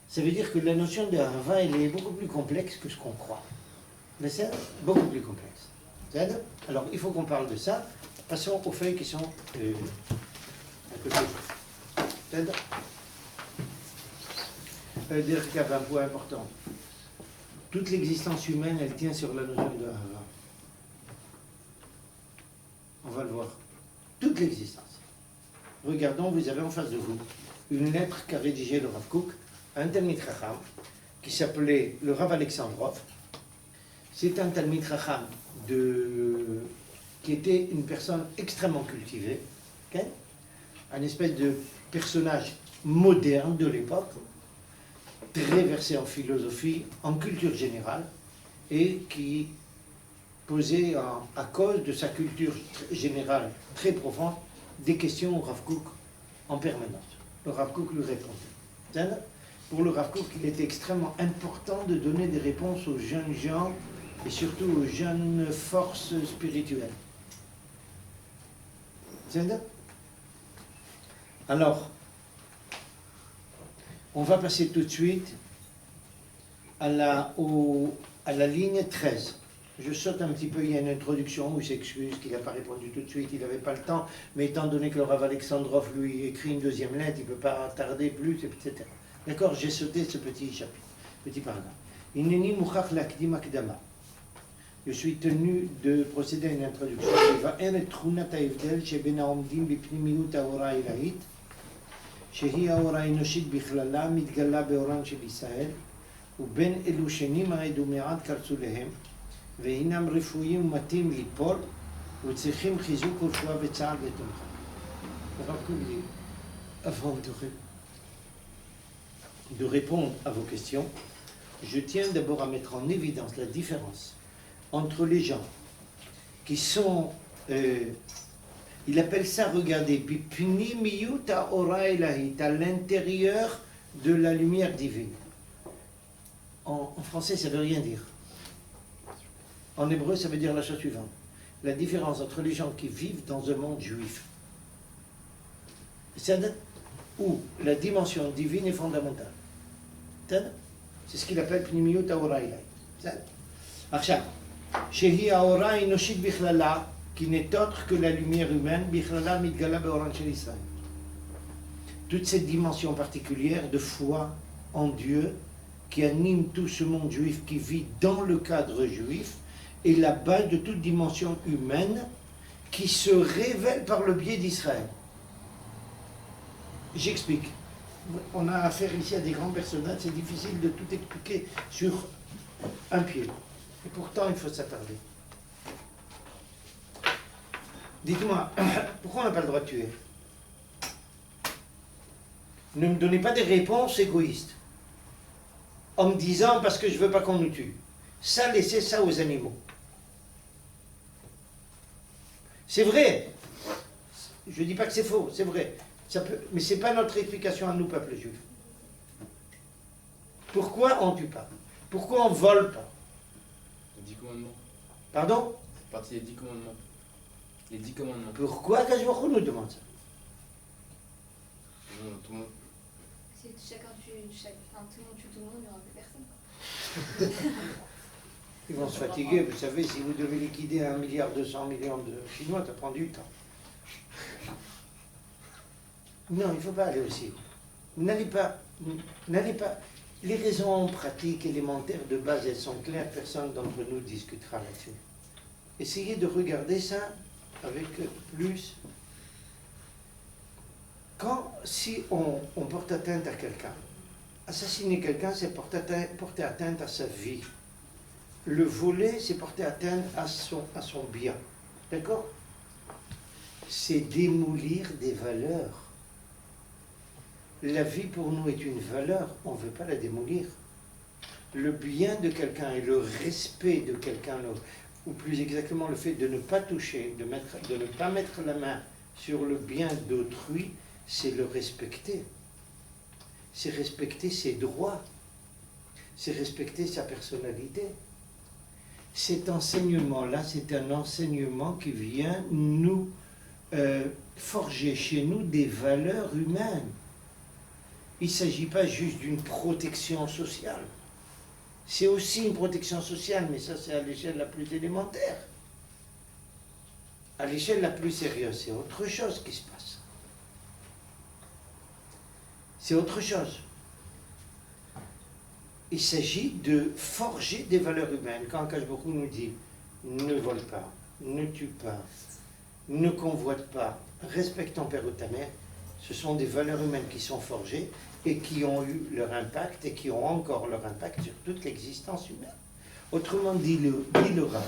Ça veut dire que la notion de Hava, elle est beaucoup plus complexe que ce qu'on croit. Mais c'est beaucoup plus complexe. Alors il faut qu'on parle de ça. Passons aux feuilles qui sont à côté. Dire qu'il y a un point important. Toute l'existence humaine, elle tient sur la notion de Hava. On va le voir. Toute l'existence. Regardons, vous avez en face de vous une lettre qu'a rédigée le Rav Kook, un Talmid Chacham, qui s'appelait le Rav Alexandrov. C'est un Talmid Chacham qui était une personne extrêmement cultivée, okay? Un espèce de personnage moderne de l'époque, très versé en philosophie, en culture générale, et qui posait, à cause de sa culture générale très profonde, des questions au Rav Kook en permanence. Le Rav Kook lui répondait. Pour le Rav Kook, il était extrêmement important de donner des réponses aux jeunes gens et surtout aux jeunes forces spirituelles. Alors, on va passer tout de suite à la ligne 13. Je saute un petit peu, il y a une introduction où il s'excuse qu'il n'a pas répondu tout de suite, il n'avait pas le temps, mais étant donné que le Rav Alexandrov lui écrit une deuxième lettre, il ne peut pas tarder plus, etc. D'accord, j'ai sauté ce petit chapitre, petit paragraphe. Inneni mouchach lakdim akdama. Je suis tenu de procéder à une introduction. Va'er et tchunat ha'evdel sheben ha'omdim b'pnimiyut ha'ora ilahit, shehi ha'ora enoshit bichlala mitgala be'oran shel Israel, ובין אלו שנמעד ומעט קרצו להם, והינם רפואיים ומתים ליפול, וצריכים חיזוק ורפואה וצער ותומכה. הרב קוק dit, avant de répondre à vos questions, je tiens d'abord à mettre en évidence la différence entre les gens qui sont, il appelle ça, regardez, bipnimiyut ha'ora elahit, à l'intérieur de la lumière divine. En français, ça ne veut rien dire. En hébreu, ça veut dire la chose suivante. La différence entre les gens qui vivent dans un monde juif, où la dimension divine est fondamentale. C'est ce qu'il appelle Pnimiyut Haora Ilai. Achab, Shehi Haora Enoshit Bichlala, qui n'est autre que la lumière humaine, Bichlala Mitgala Beoran Shel Israël. Toute cette dimension particulière de foi en Dieu, qui anime tout ce monde juif qui vit dans le cadre juif, est la base de toute dimension humaine qui se révèle par le biais d'Israël. J'explique. On a affaire ici à des grands personnages, c'est difficile de tout expliquer sur un pied. Et pourtant, il faut s'attarder. Dites-moi, pourquoi on n'a pas le droit de tuer? Ne me donnez pas des réponses égoïstes en me disant parce que je ne veux pas qu'on nous tue. Ça, laissez ça aux animaux. C'est vrai. Je ne dis pas que c'est faux, c'est vrai. Ça peut, mais ce n'est pas notre explication à nous, peuple juif. Pourquoi on ne tue pas? Pourquoi on ne vole pas? Les 10 commandements. Pardon? C'est parti des 10 commandements. Les 10 commandements. Pourquoi Kajvachou nous demande ça? Non, tout le monde. Si chacun tue, enfin, tout le monde tue tout le monde, il n'y aura plus personne. Ils vont se fatiguer, vous savez, si vous devez liquider 1,2 milliard de Chinois, ça prend du temps. Non, il ne faut pas aller aussi haut. N'allez pas. Les raisons pratiques élémentaires de base, elles sont claires, personne d'entre nous discutera là-dessus. Essayez de regarder ça avec plus. Si on porte atteinte à quelqu'un, assassiner quelqu'un, c'est porter atteinte à sa vie. Le voler, c'est porter atteinte à son bien. D'accord? C'est démolir des valeurs. La vie pour nous est une valeur, on ne veut pas la démolir. Le bien de quelqu'un et le respect de quelqu'un, ou plus exactement le fait de ne pas toucher, de ne pas mettre la main sur le bien d'autrui, c'est le respecter. C'est respecter ses droits. C'est respecter sa personnalité. Cet enseignement-là, c'est un enseignement qui vient nous forger chez nous des valeurs humaines. Il ne s'agit pas juste d'une protection sociale. C'est aussi une protection sociale, mais ça c'est à l'échelle la plus élémentaire. À l'échelle la plus sérieuse, c'est autre chose qui se passe. C'est autre chose. Il s'agit de forger des valeurs humaines. Quand Akash Baruch Hu nous dit ne vole pas, ne tue pas, ne convoite pas, respecte ton père ou ta mère, ce sont des valeurs humaines qui sont forgées et qui ont eu leur impact et qui ont encore leur impact sur toute l'existence humaine. Autrement dit, le Rav,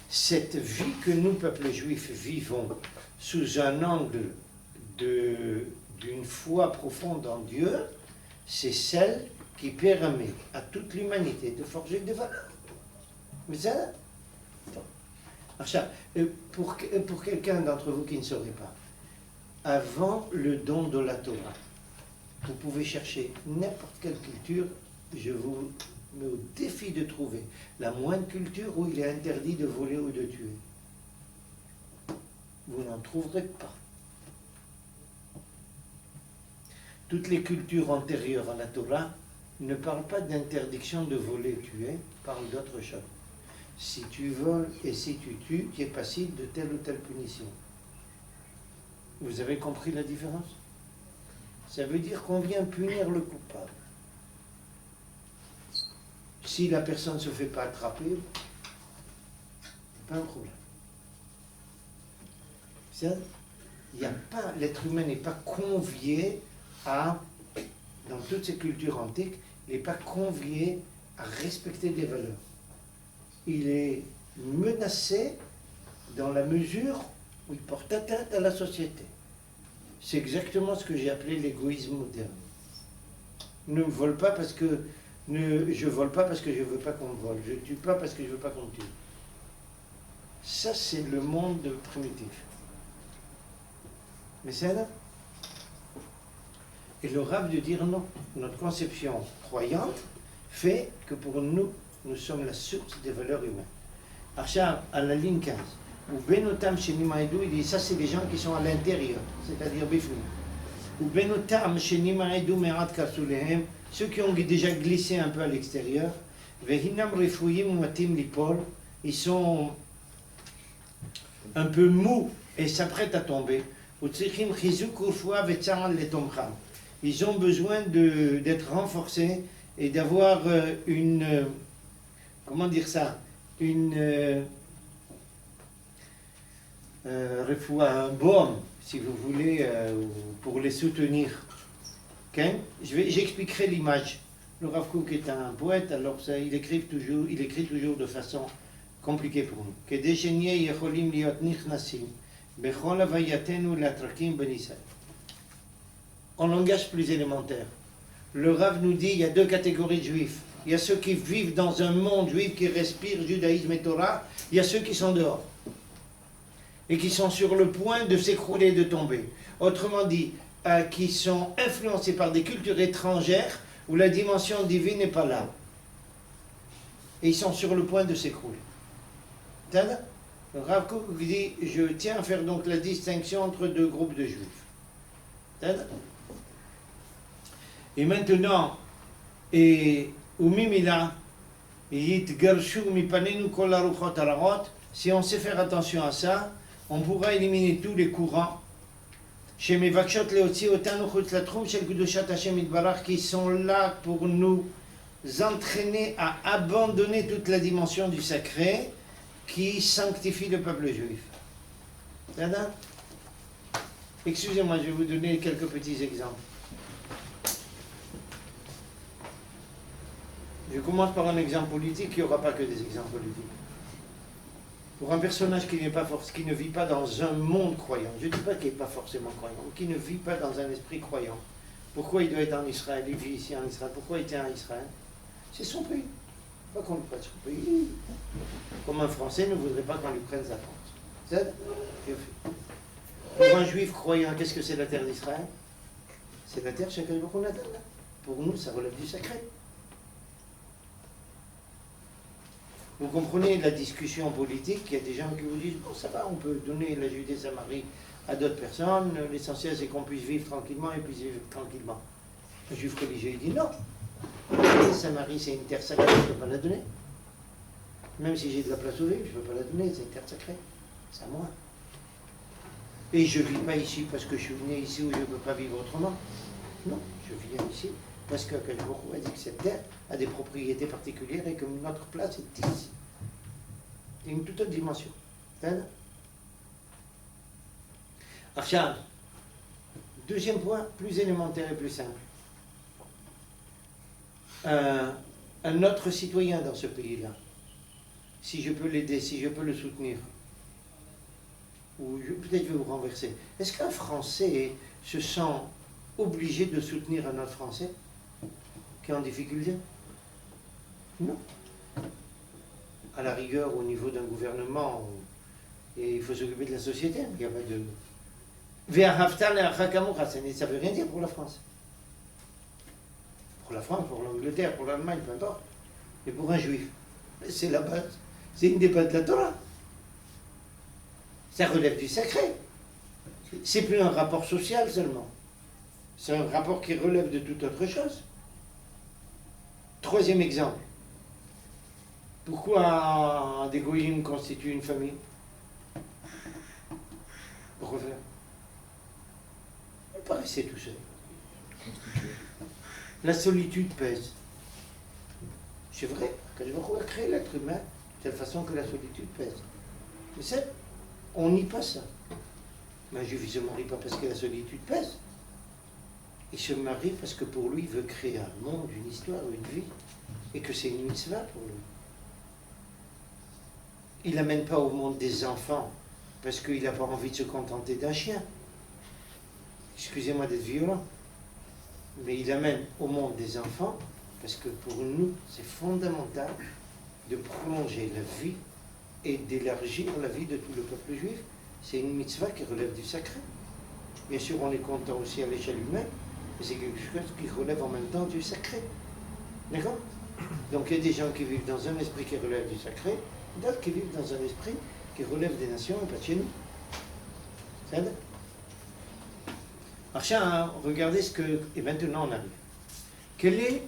cette vie que nous, peuple juif, vivons sous un angle d'une foi profonde en Dieu, c'est celle qui permet à toute l'humanité de forger des valeurs. Mais ça, pour quelqu'un d'entre vous qui ne saurait pas, avant le don de la Torah, vous pouvez chercher n'importe quelle culture, je vous mets au défi de trouver la moindre culture où il est interdit de voler ou de tuer. Vous n'en trouverez pas. Toutes les cultures antérieures à la Torah ne parlent pas d'interdiction de voler ou tuer, parlent d'autre chose. Si tu voles et si tu tues, tu es passible de telle ou telle punition. Vous avez compris la différence? Ça veut dire qu'on vient punir le coupable. Si la personne ne se fait pas attraper, pas un problème. L'être humain n'est pas convié à, dans toutes ces cultures antiques, il n'est pas convié à respecter des valeurs. Il est menacé dans la mesure où il porte atteinte à la société. C'est exactement ce que j'ai appelé l'égoïsme moderne. Ne me vole pas parce que je vole pas parce que je ne veux pas qu'on me vole. Je ne tue pas parce que je ne veux pas qu'on me tue. Ça, c'est le monde primitif. Mais c'est là. Et le Rav de dire non. Notre conception croyante fait que pour nous, nous sommes la source des valeurs humaines. Archar, à la ligne 15, où Benotam chez Nimaïdou, il dit ça, c'est les gens qui sont à l'intérieur, c'est-à-dire Bifni. Ou Benotam chez Nimaïdou Merat Karsulehem, ceux qui ont déjà glissé un peu à l'extérieur, Vehinam Refouyim Matim Lipol, ils sont un peu mous et s'apprêtent à tomber. Ils ont besoin d'être renforcés et d'avoir comment dire ça, un baume, si vous voulez, pour les soutenir. Okay? J'expliquerai l'image. Le Rav Kook est un poète, alors ça, il écrit toujours de façon compliquée pour nous. En langage plus élémentaire, le Rav nous dit qu'il y a deux catégories de juifs. Il y a ceux qui vivent dans un monde juif qui respire judaïsme et Torah. Il y a ceux qui sont dehors et qui sont sur le point de s'écrouler, de tomber. Autrement dit, qui sont influencés par des cultures étrangères où la dimension divine n'est pas là. Et ils sont sur le point de s'écrouler. Le Rav Kook dit, je tiens à faire donc la distinction entre deux groupes de juifs. Et maintenant, si on sait faire attention à ça, on pourra éliminer tous les courants שמבקשות להוציא אותנו חוץ לתחום של קדושת השם יתברך, qui sont là pour nous entraîner à abandonner toute la dimension du sacré qui sanctifie le peuple juif. D'accord? Excusez-moi, je vais vous donner quelques petits exemples. Je commence par un exemple politique, il n'y aura pas que des exemples politiques. Pour un personnage qui ne vit pas dans un monde croyant, je ne dis pas qu'il n'est pas forcément croyant, mais qui ne vit pas dans un esprit croyant, pourquoi il doit être en Israël? Il vit ici en Israël. Pourquoi il tient en Israël? C'est son pays. Pas qu'on lui prenne son pays. Comme un Français ne voudrait pas qu'on lui prenne sa France. C'est pour un juif croyant, qu'est-ce que c'est la terre d'Israël? C'est la terre chacun qu'on a. Pour nous, ça relève du sacré. Vous comprenez la discussion politique, il y a des gens qui vous disent, bon ça va, on peut donner la Judée-Samarie à d'autres personnes, l'essentiel c'est qu'on puisse vivre tranquillement et puisse vivre tranquillement. Un juif religieux il dit non, la Judée-Samarie c'est une terre sacrée, je ne peux pas la donner. Même si j'ai de la place ouverte, je ne peux pas la donner, c'est une terre sacrée, c'est à moi. Et je ne vis pas ici parce que je suis venu ici où je ne peux pas vivre autrement. Non, je viens ici parce que Kajbourou a dit que cette terre a des propriétés particulières et que notre place est ici. C'est une toute autre dimension. Archad, deuxième point, plus élémentaire et plus simple. Un autre citoyen dans ce pays-là, si je peux l'aider, si je peux le soutenir, ou peut-être je vais vous renverser, est-ce qu'un Français se sent obligé de soutenir un autre Français qui est en difficulté? Non. À la rigueur, au niveau d'un gouvernement, et il faut s'occuper de la société, il n'y a pas de... Ça ne veut rien dire pour la France. Pour la France, pour l'Angleterre, pour l'Allemagne, peu importe. Mais pour un juif, c'est la base. C'est une des bases de la Torah. Ça relève du sacré. C'est plus un rapport social seulement. C'est un rapport qui relève de toute autre chose. Troisième exemple. Pourquoi des goyim constituent une famille? Pourquoi faire? Pas rester tout seul. La solitude pèse. C'est vrai, quand je vois créer l'être humain de telle façon que la solitude pèse. Mais ça, on nie pas ça. Mais un juif, il ne se marie pas parce que la solitude pèse. Il se marie parce que pour lui, il veut créer un monde, une histoire, une vie, et que c'est une mitzvah pour lui. Il n'amène pas au monde des enfants parce qu'il n'a pas envie de se contenter d'un chien. Excusez-moi d'être violent, mais il amène au monde des enfants parce que pour nous, c'est fondamental de prolonger la vie et d'élargir la vie de tout le peuple juif. C'est une mitzvah qui relève du sacré. Bien sûr, on est content aussi à l'échelle humaine, mais c'est quelque chose qui relève en même temps du sacré. D'accord? Donc il y a des gens qui vivent dans un esprit qui relève du sacré, d'autres qui vivent dans un esprit qui relève des nations et pas de chez nous. C'est ça? Archa, regardez ce que... Et maintenant on arrive. Quelle est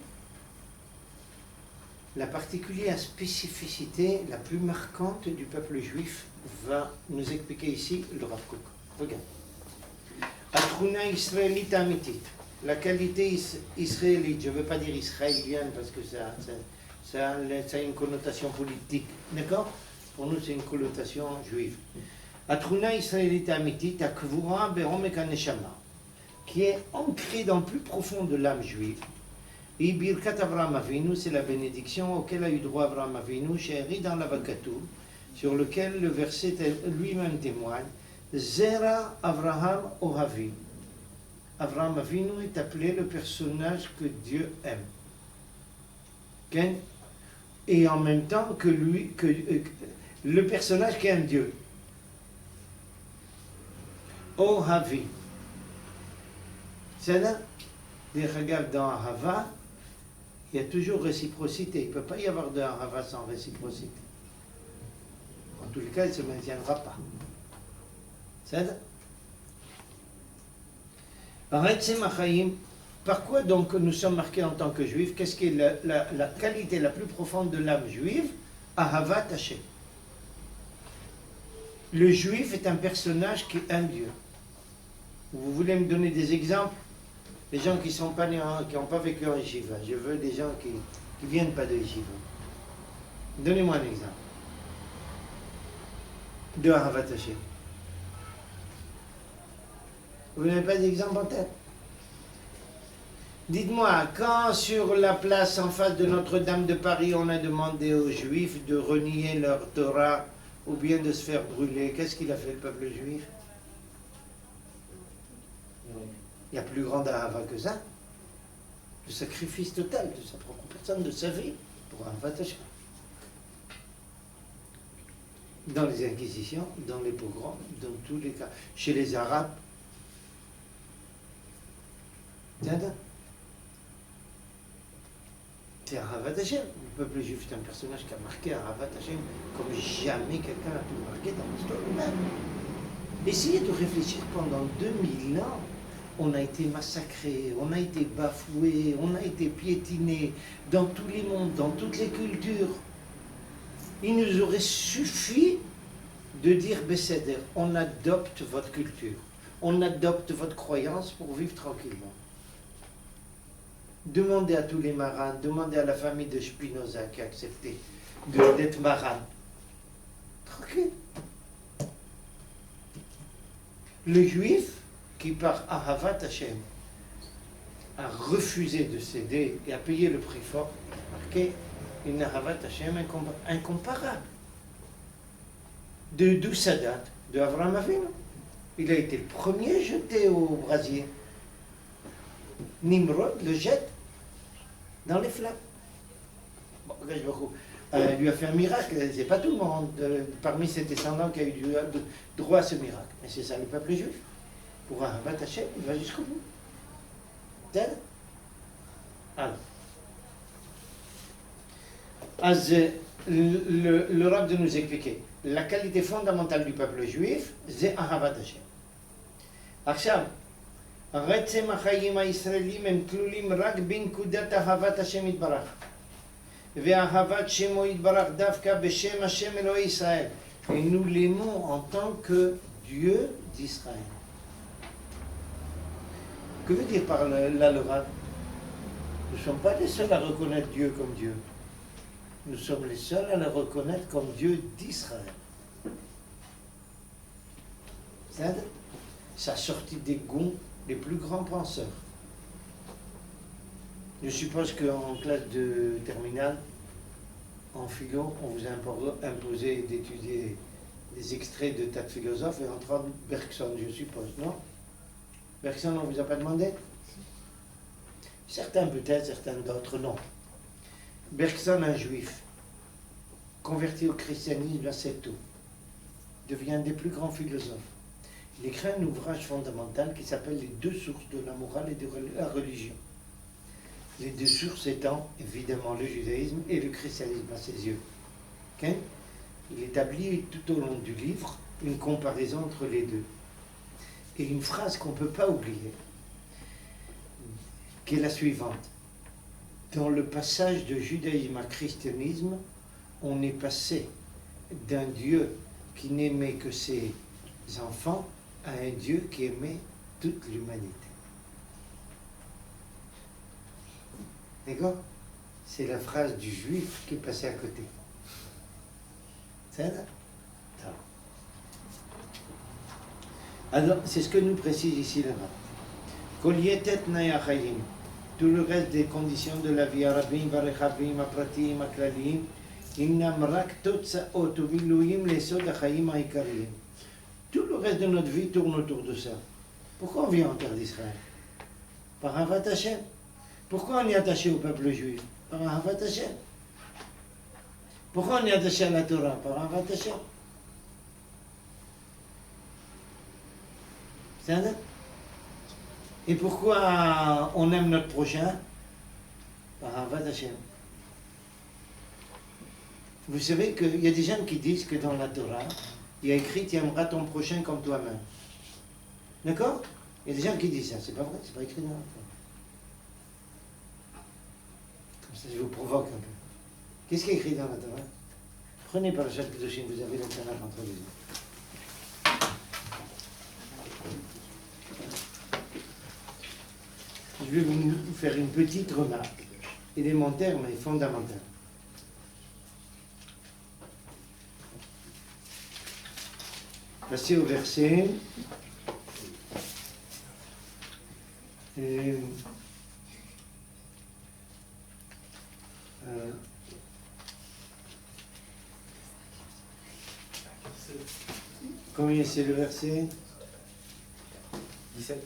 la particulière spécificité la plus marquante du peuple juif? Va nous expliquer ici le Rav Kook. Regarde. Atrouna israélite amitit. La qualité israélite, je ne veux pas dire israélienne parce que ça a une connotation politique. D'accord? Pour nous, c'est une connotation juive. Atrouna israélite amitit, akvura be'omek haneshama, qui est ancrée dans le plus profond de l'âme juive. Et Birkat Avraham Avinu, c'est la bénédiction auquel a eu droit Avraham Avinu, chéri dans l'Avakatou, sur lequel le verset lui-même témoigne. Zera Avraham Ohavi. Avraham Avinu est appelé le personnage que Dieu aime. Okay? Et en même temps que lui, le personnage qui aime Dieu. Ohavi. C'est là, regarde dans Ahava, il y a toujours réciprocité. Il ne peut pas y avoir de Ahava sans réciprocité. En tous les cas, il ne se maintiendra pas. C'est ça? Par quoi donc nous sommes marqués en tant que juifs? Qu'est-ce qui est la qualité la plus profonde de l'âme juive? Ahavat Hashem. Le juif est un personnage qui aime Dieu. Vous voulez me donner des exemples? Les gens qui sont pas nés qui n'ont pas vécu en yeshiva. Je veux des gens qui ne viennent pas de yeshiva. Donnez-moi un exemple. De Ahavat Hashem. Vous n'avez pas d'exemple en tête? Dites-moi, quand sur la place en face de Notre-Dame de Paris, on a demandé aux Juifs de renier leur Torah ou bien de se faire brûler, qu'est-ce qu'il a fait le peuple juif? Il y a plus grand Ahava que ça. Le sacrifice total de sa propre personne, de sa vie, pour Ahavat Hashem. Dans les inquisitions, dans les pogroms, dans tous les cas. Chez les Arabes, c'est Ahavat Hashem. Le peuple juif est un personnage qui a marqué Ahavat Hashem comme jamais quelqu'un n'a pu le marquer dans l'histoire humaine. Essayez de réfléchir pendant 2000 ans. On a été massacrés, on a été bafoués, on a été piétinés dans tous les mondes, dans toutes les cultures. Il nous aurait suffi de dire Besséder, on adopte votre culture, on adopte votre croyance pour vivre tranquillement. Demandez à tous les marins, demandez à la famille de Spinoza qui a accepté d'être marin. Tranquille. Le juif qui par Ahavat Hashem a refusé de céder et a payé le prix fort, marqué une Ahavat Hashem incomparable. D'où ça date? De Avraham Avinu. Il a été le premier jeté au brasier. Nimrod le jette dans les flammes. Bon, il lui a fait un miracle, c'est pas tout le monde parmi ses descendants qui a eu droit à ce miracle. Mais c'est ça le peuple juif. Pour un Ahavat Hashem, il va jusqu'au bout. Alors, le Rav de nous expliquer. La qualité fondamentale du peuple juif, c'est Ahavat Hashem. עכשיו, רצם החיים הישראלים הם כלולים רק בנקודת אהבת השם יתברך. ואהבת שמו יתברך דווקא בשם השם אלוהי ישראל. Et nous l'aimons en tant que Dieu d'Israël. Que veut dire par là le Rav? Nous ne sommes pas les seuls à reconnaître Dieu comme Dieu. Nous sommes les seuls à le reconnaître comme Dieu d'Israël. Ça a sorti des gonds les plus grands penseurs. Je suppose qu'en classe de terminale, en philo, on vous a imposé d'étudier des extraits de tas de philosophes et entre autres Bergson, je suppose, non? Bergson, on ne vous a pas demandé? Certains peut-être, certains d'autres non. Bergson, un juif, converti au christianisme assez tôt, devient un des plus grands philosophes. Il écrit un ouvrage fondamental qui s'appelle Les deux sources de la morale et de la religion. Les deux sources étant évidemment le judaïsme et le christianisme à ses yeux. Okay? Il établit tout au long du livre une comparaison entre les deux. Et une phrase qu'on ne peut pas oublier, qui est la suivante. Dans le passage de judaïsme à christianisme, on est passé d'un Dieu qui n'aimait que ses enfants à un Dieu qui aimait toute l'humanité. D'accord? C'est la phrase du juif qui est passée à côté. C'est ça? Alors, c'est ce que nous précise ici le Rav. Kol yetet tnai hachayim. Tout le reste des conditions de la vie, הרבים והרחבים, הפרטיים, הכלליים, הינם רק תוצאות ובילויים ליסוד החיים העיקריים. Tout le reste de notre vie tourne autour de ça. Pourquoi on vient en terre d'Israël? Par Ahavat Hashem. Pourquoi on est attaché au peuple juif? Par Ahavat Hashem. Pourquoi on est attaché à la Torah? Par Ahavat Hashem. C'est un autre. Et pourquoi on aime notre prochain? Par Ahavat Hashem. Vous savez qu'il y a des gens qui disent que dans la Torah, il y a écrit « Tu aimeras ton prochain comme toi-même ». D'accord? Il y a des gens qui disent ça. C'est pas vrai, c'est pas écrit dans la Torah. Comme ça, je vous provoque un peu. Qu'est-ce qui est écrit dans la Torah? Prenez Parashat Kedoshim, vous avez le Tanakh entre les yeux. je vais vous faire une petite remarque, élémentaire mais fondamentale. Passez au verset. Et, combien c'est le verset? 17.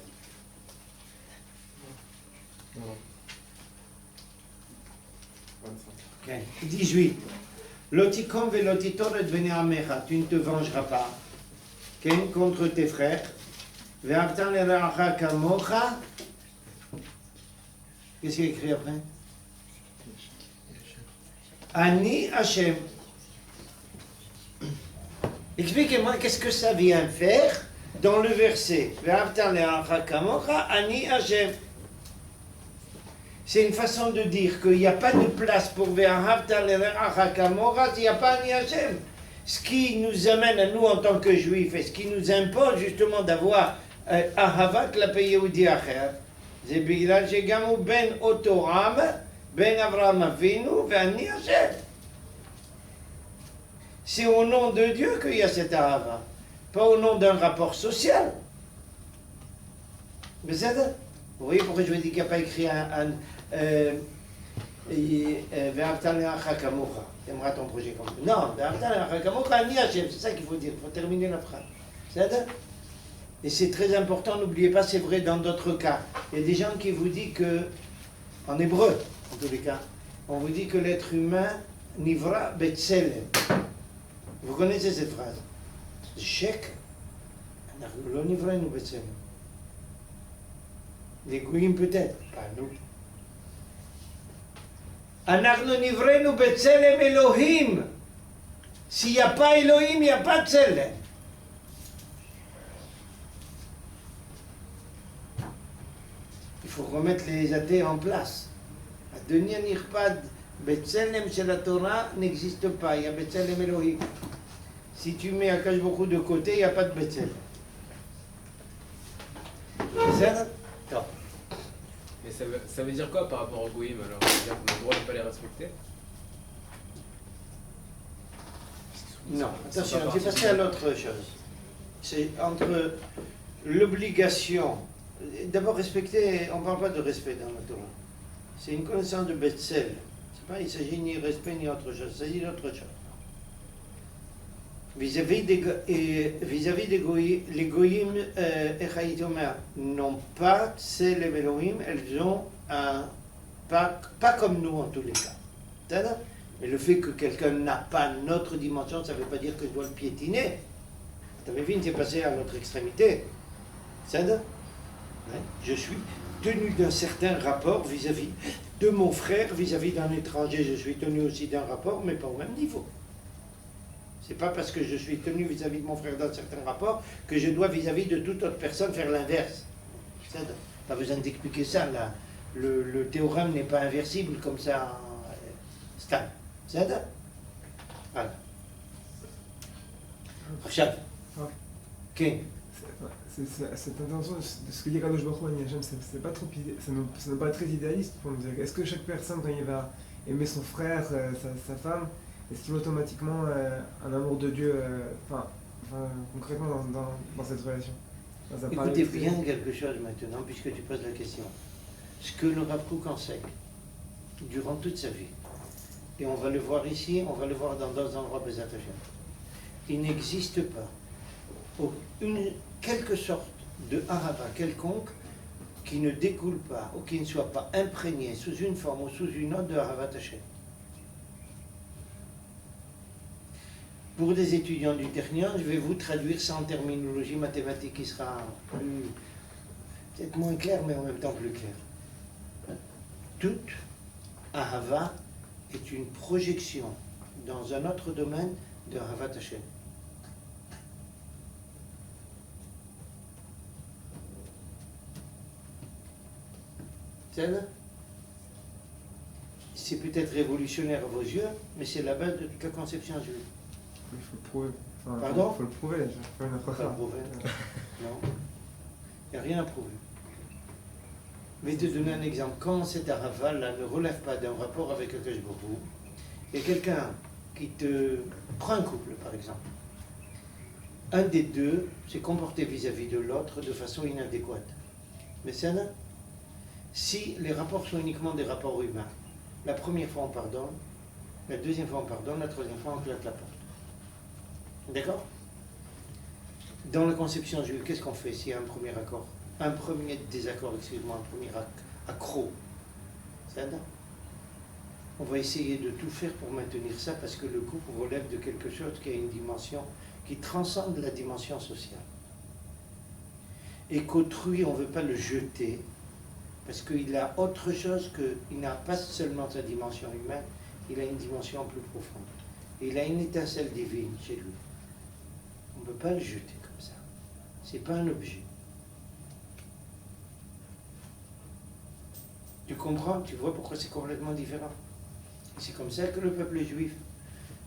Non. 25. Okay. 18. Lotikom velotitoret veneamecha, tu ne te vengeras pas. Ken contre tes frères. Ve'avtan le'ra'acha kamocha. Qu'est-ce qu'il y a écrit après? Ani Hashem. Expliquez-moi qu'est-ce que ça vient faire dans le verset. Ve'avtan le'ra'acha kamocha, Ani Hashem. C'est une façon de dire qu'il n'y a pas de place pour Ve'ahavta le'ra'acha kamocha s'il n'y a pas Ani Hashem. Ce qui nous amène à nous en tant que juifs et ce qui nous impose justement d'avoir Ahavat la Yehudi Acher, c'est bigral shegamu ben Otoram, ben Avraham Avinu, ve'ani Hashem. C'est au nom de Dieu qu'il y a cette Ahava, pas au nom d'un rapport social. Mais c'est ça. Vous voyez pourquoi je vous dis qu'il n'y a pas écrit Ve'avta le'acha kamocha. T'aimeras ton projet comme ça. Non, Ve'avta le'acha kamocha, ani Hashem. C'est ça qu'il faut dire. Il faut terminer la phrase. C'est ça. Et c'est très important, n'oubliez pas, c'est vrai dans d'autres cas. Il y a des gens qui vous disent que, en hébreu, en tous les cas, on vous dit que l'être humain nivra betselem. Vous connaissez cette phrase? Shek, lo nivra nu betselem. Les gouyim peut-être, pas nous. Anachnu nivrenu betselem Elohim. S'il n'y a pas Elohim, il n'y a pas de Tselem. Il faut remettre les athées en place. Adonia Nirpad, Betselem chez la Torah n'existe pas. Il y a Betselem Elohim. Si tu mets Akash beaucoup de côté, il n'y a pas de Betselem. C'est ça? Non. Mais ça veut dire quoi par rapport au Goïm alors? Ça veut dire qu'on a le droit de ne pas les respecter? Non, attention, j'ai passé à l'autre chose. C'est entre l'obligation. D'abord, respecter, on ne parle pas de respect dans la Torah. C'est une connaissance de Betsel. Il ne s'agit ni respect ni autre chose, il s'agit d'autre chose. Vis-à-vis des goïms, les goïms, n'ont pas Tselem Elohim, elles ont un. Pas comme nous en tous les cas. C'est-à-dire, mais le fait que quelqu'un n'a pas notre dimension, ça ne veut pas dire que je dois le piétiner. T'avais vu, c'est passé à l'autre extrémité. C'est-à-dire, je suis tenu d'un certain rapport vis-à-vis de mon frère, vis-à-vis d'un étranger, je suis tenu aussi d'un rapport, mais pas au même niveau. C'est pas parce que je suis tenu vis-à-vis de mon frère d'un certain rapport que je dois vis-à-vis de toute autre personne faire l'inverse. Pas besoin d'expliquer ça, là. Le théorème n'est pas inversible comme ça. Stan. C'est ça? Voilà. Rachel. Ok. Cette intention de ce que dit Kadosh Baruch Hu à Hachem, c'est pas trop, ça n'est pas très idéaliste pour nous dire. Est-ce que chaque personne, quand il va aimer son frère, sa femme, est-ce qu'il a automatiquement un amour de Dieu, concrètement dans cette relation? Écoutez bien quelque chose maintenant, puisque tu poses la question. Ce que le Rav Kook enseigne durant toute sa vie, et on va le voir ici, on va le voir dans d'autres endroits, Bezat Hashem, il n'existe pas quelque sorte de harava quelconque qui ne découle pas ou qui ne soit pas imprégné sous une forme ou sous une autre de haravat Hashem. Pour des étudiants du Technion, je vais vous traduire ça en terminologie mathématique qui sera peut-être moins claire, mais en même temps plus claire. Toute ahava est une projection dans un autre domaine de haravat Hashem. C'est peut-être révolutionnaire à vos yeux, mais c'est la base de toute la conception juive. Il faut le prouver. Pardon? Il faut le prouver. Il faut le prouver. Non. Il n'y a rien à prouver. Je vais te donner un exemple. Quand cette arava-là ne relève pas d'un rapport avec Akash Borou, il y a quelqu'un qui te prend un couple, par exemple. Un des deux s'est comporté vis-à-vis de l'autre de façon inadéquate. Mais c'est un. Si les rapports sont uniquement des rapports humains, la première fois on pardonne, la deuxième fois on pardonne, la troisième fois on claque la porte. D'accord? Dans la conception juive, qu'est-ce qu'on fait s'il y a un premier accord? Un premier désaccord, excuse-moi, un premier accro. C'est un. On va essayer de tout faire pour maintenir ça parce que le couple relève de quelque chose qui a une dimension qui transcende la dimension sociale. Et qu'autrui, on ne veut pas le jeter parce qu'il a autre chose qu'il n'a pas seulement sa dimension humaine, il a une dimension plus profonde. Il a une étincelle divine chez lui. On ne peut pas le jeter comme ça. Ce n'est pas un objet. Tu comprends? Tu vois pourquoi c'est complètement différent? C'est comme ça que le peuple juif.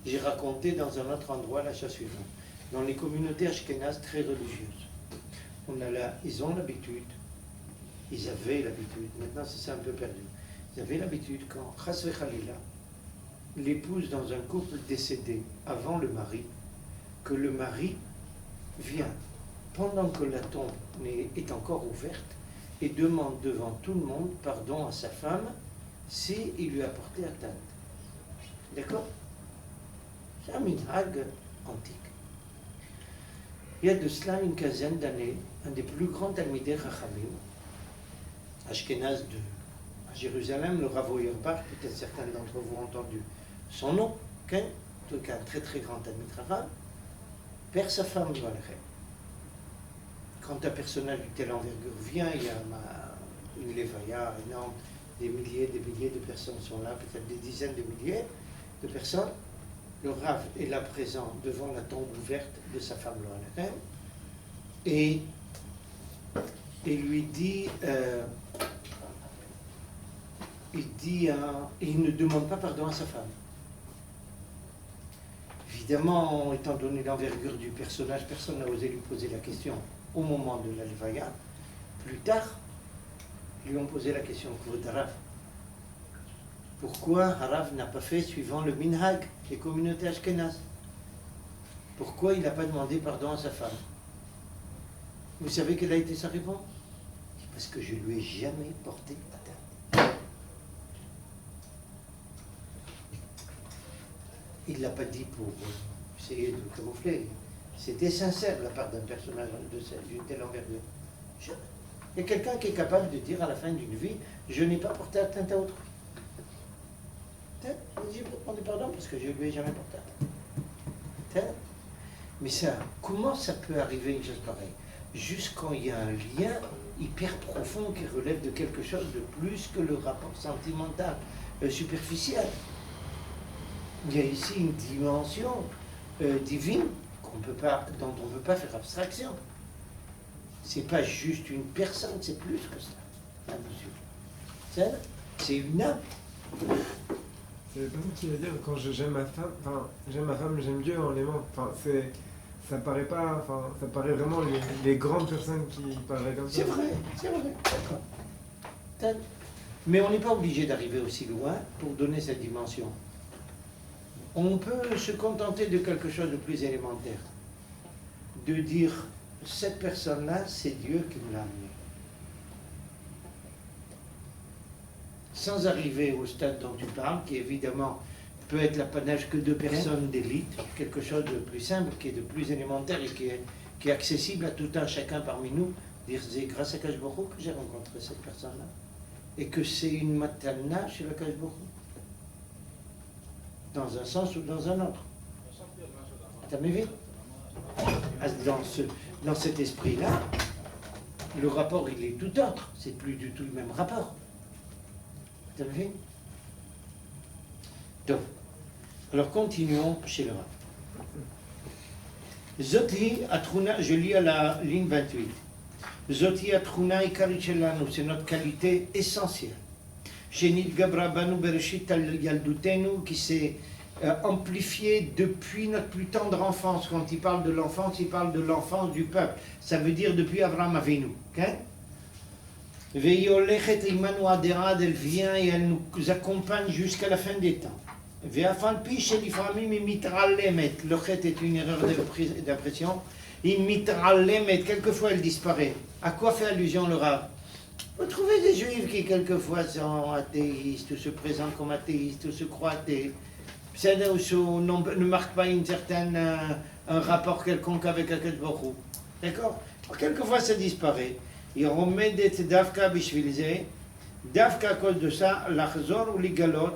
J'ai raconté dans un autre endroit la chose suivante. Dans les communautés ashkénazes très religieuses, ils ont l'habitude, ils avaient l'habitude, maintenant c'est un peu perdu, ils avaient l'habitude quand, chas v'chalila, l'épouse dans un couple décédé avant le mari, que le mari vient, pendant que la tombe est encore ouverte, et demande devant tout le monde pardon à sa femme s'il lui a porté atteinte. D'accord? C'est un minhag antique. Il y a de cela une quinzaine d'années, un des plus grands talmidei chachamim, ashkénaz à Jérusalem, le Rav Auerbach, peut-être certains d'entre vous ont entendu son nom, en tout cas un très très grand talmid chacham, perd sa femme dans le rêve. Quand un personnage de telle envergure vient, il y a une levaya énorme, des milliers de personnes sont là, peut-être des dizaines de milliers de personnes. Le Rav est là présent devant la tombe ouverte de sa femme Loana et lui dit, il ne demande pas pardon à sa femme. Évidemment, étant donné l'envergure du personnage, personne n'a osé lui poser la question au moment de la levaya. Plus tard, ils lui ont posé la question, Kvod Harav, pourquoi Harav n'a pas fait suivant le minhag des communautés ashkénazes? Pourquoi il n'a pas demandé pardon à sa femme? Vous savez quelle a été sa réponse? Parce que je ne lui ai jamais porté atteinte. Il ne l'a pas dit pour essayer de camoufler. C'était sincère de la part d'un personnage d'une telle envergure. Il y a quelqu'un qui est capable de dire à la fin d'une vie, je n'ai pas porté atteinte à autrui. Je vais demander pardon parce que je ne lui ai jamais porté atteinte. Mais ça, comment ça peut arriver une chose pareille? Juste quand il y a un lien hyper profond qui relève de quelque chose de plus que le rapport sentimental superficiel. Il y a ici une dimension divine dont on ne peut pas faire abstraction. C'est pas juste une personne, c'est plus que ça. C'est une âme. C'est pas ça qui veut dire quand j'aime ma femme, j'aime Dieu en l'aimant. Enfin, ça paraît pas, enfin, ça paraît vraiment les grandes personnes qui parleraient comme ça. C'est vrai, d'accord. Mais on n'est pas obligé d'arriver aussi loin pour donner cette dimension. On peut se contenter de quelque chose de plus élémentaire. De dire, cette personne-là, c'est Dieu qui me l'a amené. Sans arriver au stade dont tu parles, qui évidemment peut être l'apanage que de personnes d'élite, quelque chose de plus simple, qui est de plus élémentaire et qui est accessible à tout un chacun parmi nous, dire c'est grâce à Akash Borou que j'ai rencontré cette personne-là, et que c'est une matana chez Akash Borou, dans un sens ou dans un autre. T'as vu? Dans cet esprit-là, le rapport il est tout autre, c'est plus du tout le même rapport. T'as vu? Donc, alors continuons chez le Rav. Zoti Atruna, je lis à la ligne 28. Zoti Atruna ikarit shelanu, c'est notre qualité essentielle. Shenit Gabra Banu Bereshit al Yaldutenu, qui s'est amplifié depuis notre plus tendre enfance. Quand il parle de l'enfance du peuple. Ça veut dire depuis Abraham Avinu. Okay? Veyolechet imanu aderad, elle vient et elle nous accompagne jusqu'à la fin des temps. Ve'afal pi sheliframim mitralemet, le chet est une erreur d'impression. Mitralemet, quelquefois elle disparaît. À quoi fait allusion le Rav? Vous trouvez des juifs qui quelquefois sont athéistes, ou se présentent comme athéistes, ou se croient athées, ou ne marquent pas un rapport quelconque avec Akadosh Baruch Hu. D'accord? Quelquefois ça disparaît. Il remet des davka bishvilze, davka à cause de ça, l'achzor ou l'igalot,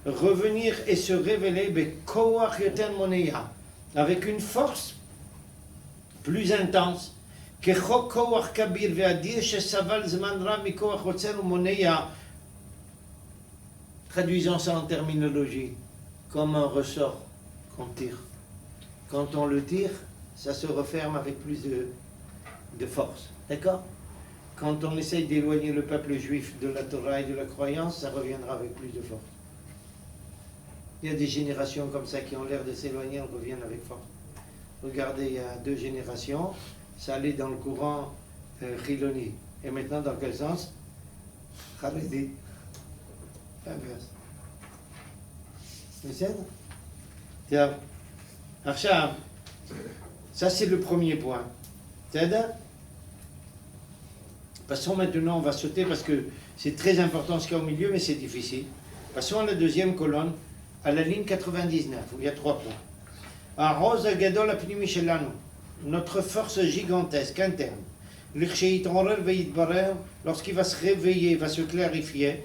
revenir et se révéler bekoach yoter moneya, avec une force plus intense. כחוק כוח כביר ואדיר שסבל זמן רב מכוח עוצר ומונע, traduisons ça en terminologie, comme un ressort qu'on tire. Quand on le tire, ça se referme avec plus de force. D'accord? Quand on essaye d'éloigner le peuple juif de la Torah et de la croyance, ça reviendra avec plus de force. Il y a des générations comme ça qui ont l'air de s'éloigner, elles reviennent avec force. Regardez, il y a 2 générations, ça allait dans le courant Chiloni. Et maintenant, dans quel sens? Haredi. L'inverse. Tiens. Arsham. Ça, c'est le premier point. Passons maintenant, on va sauter parce que c'est très important ce qu'il y a au milieu, mais c'est difficile. Passons à la deuxième colonne, à la ligne 99, où il y a 3 points. Arroz agadol apnimi shelanu. Notre force gigantesque interne, lorsqu'il va se réveiller, va se clarifier,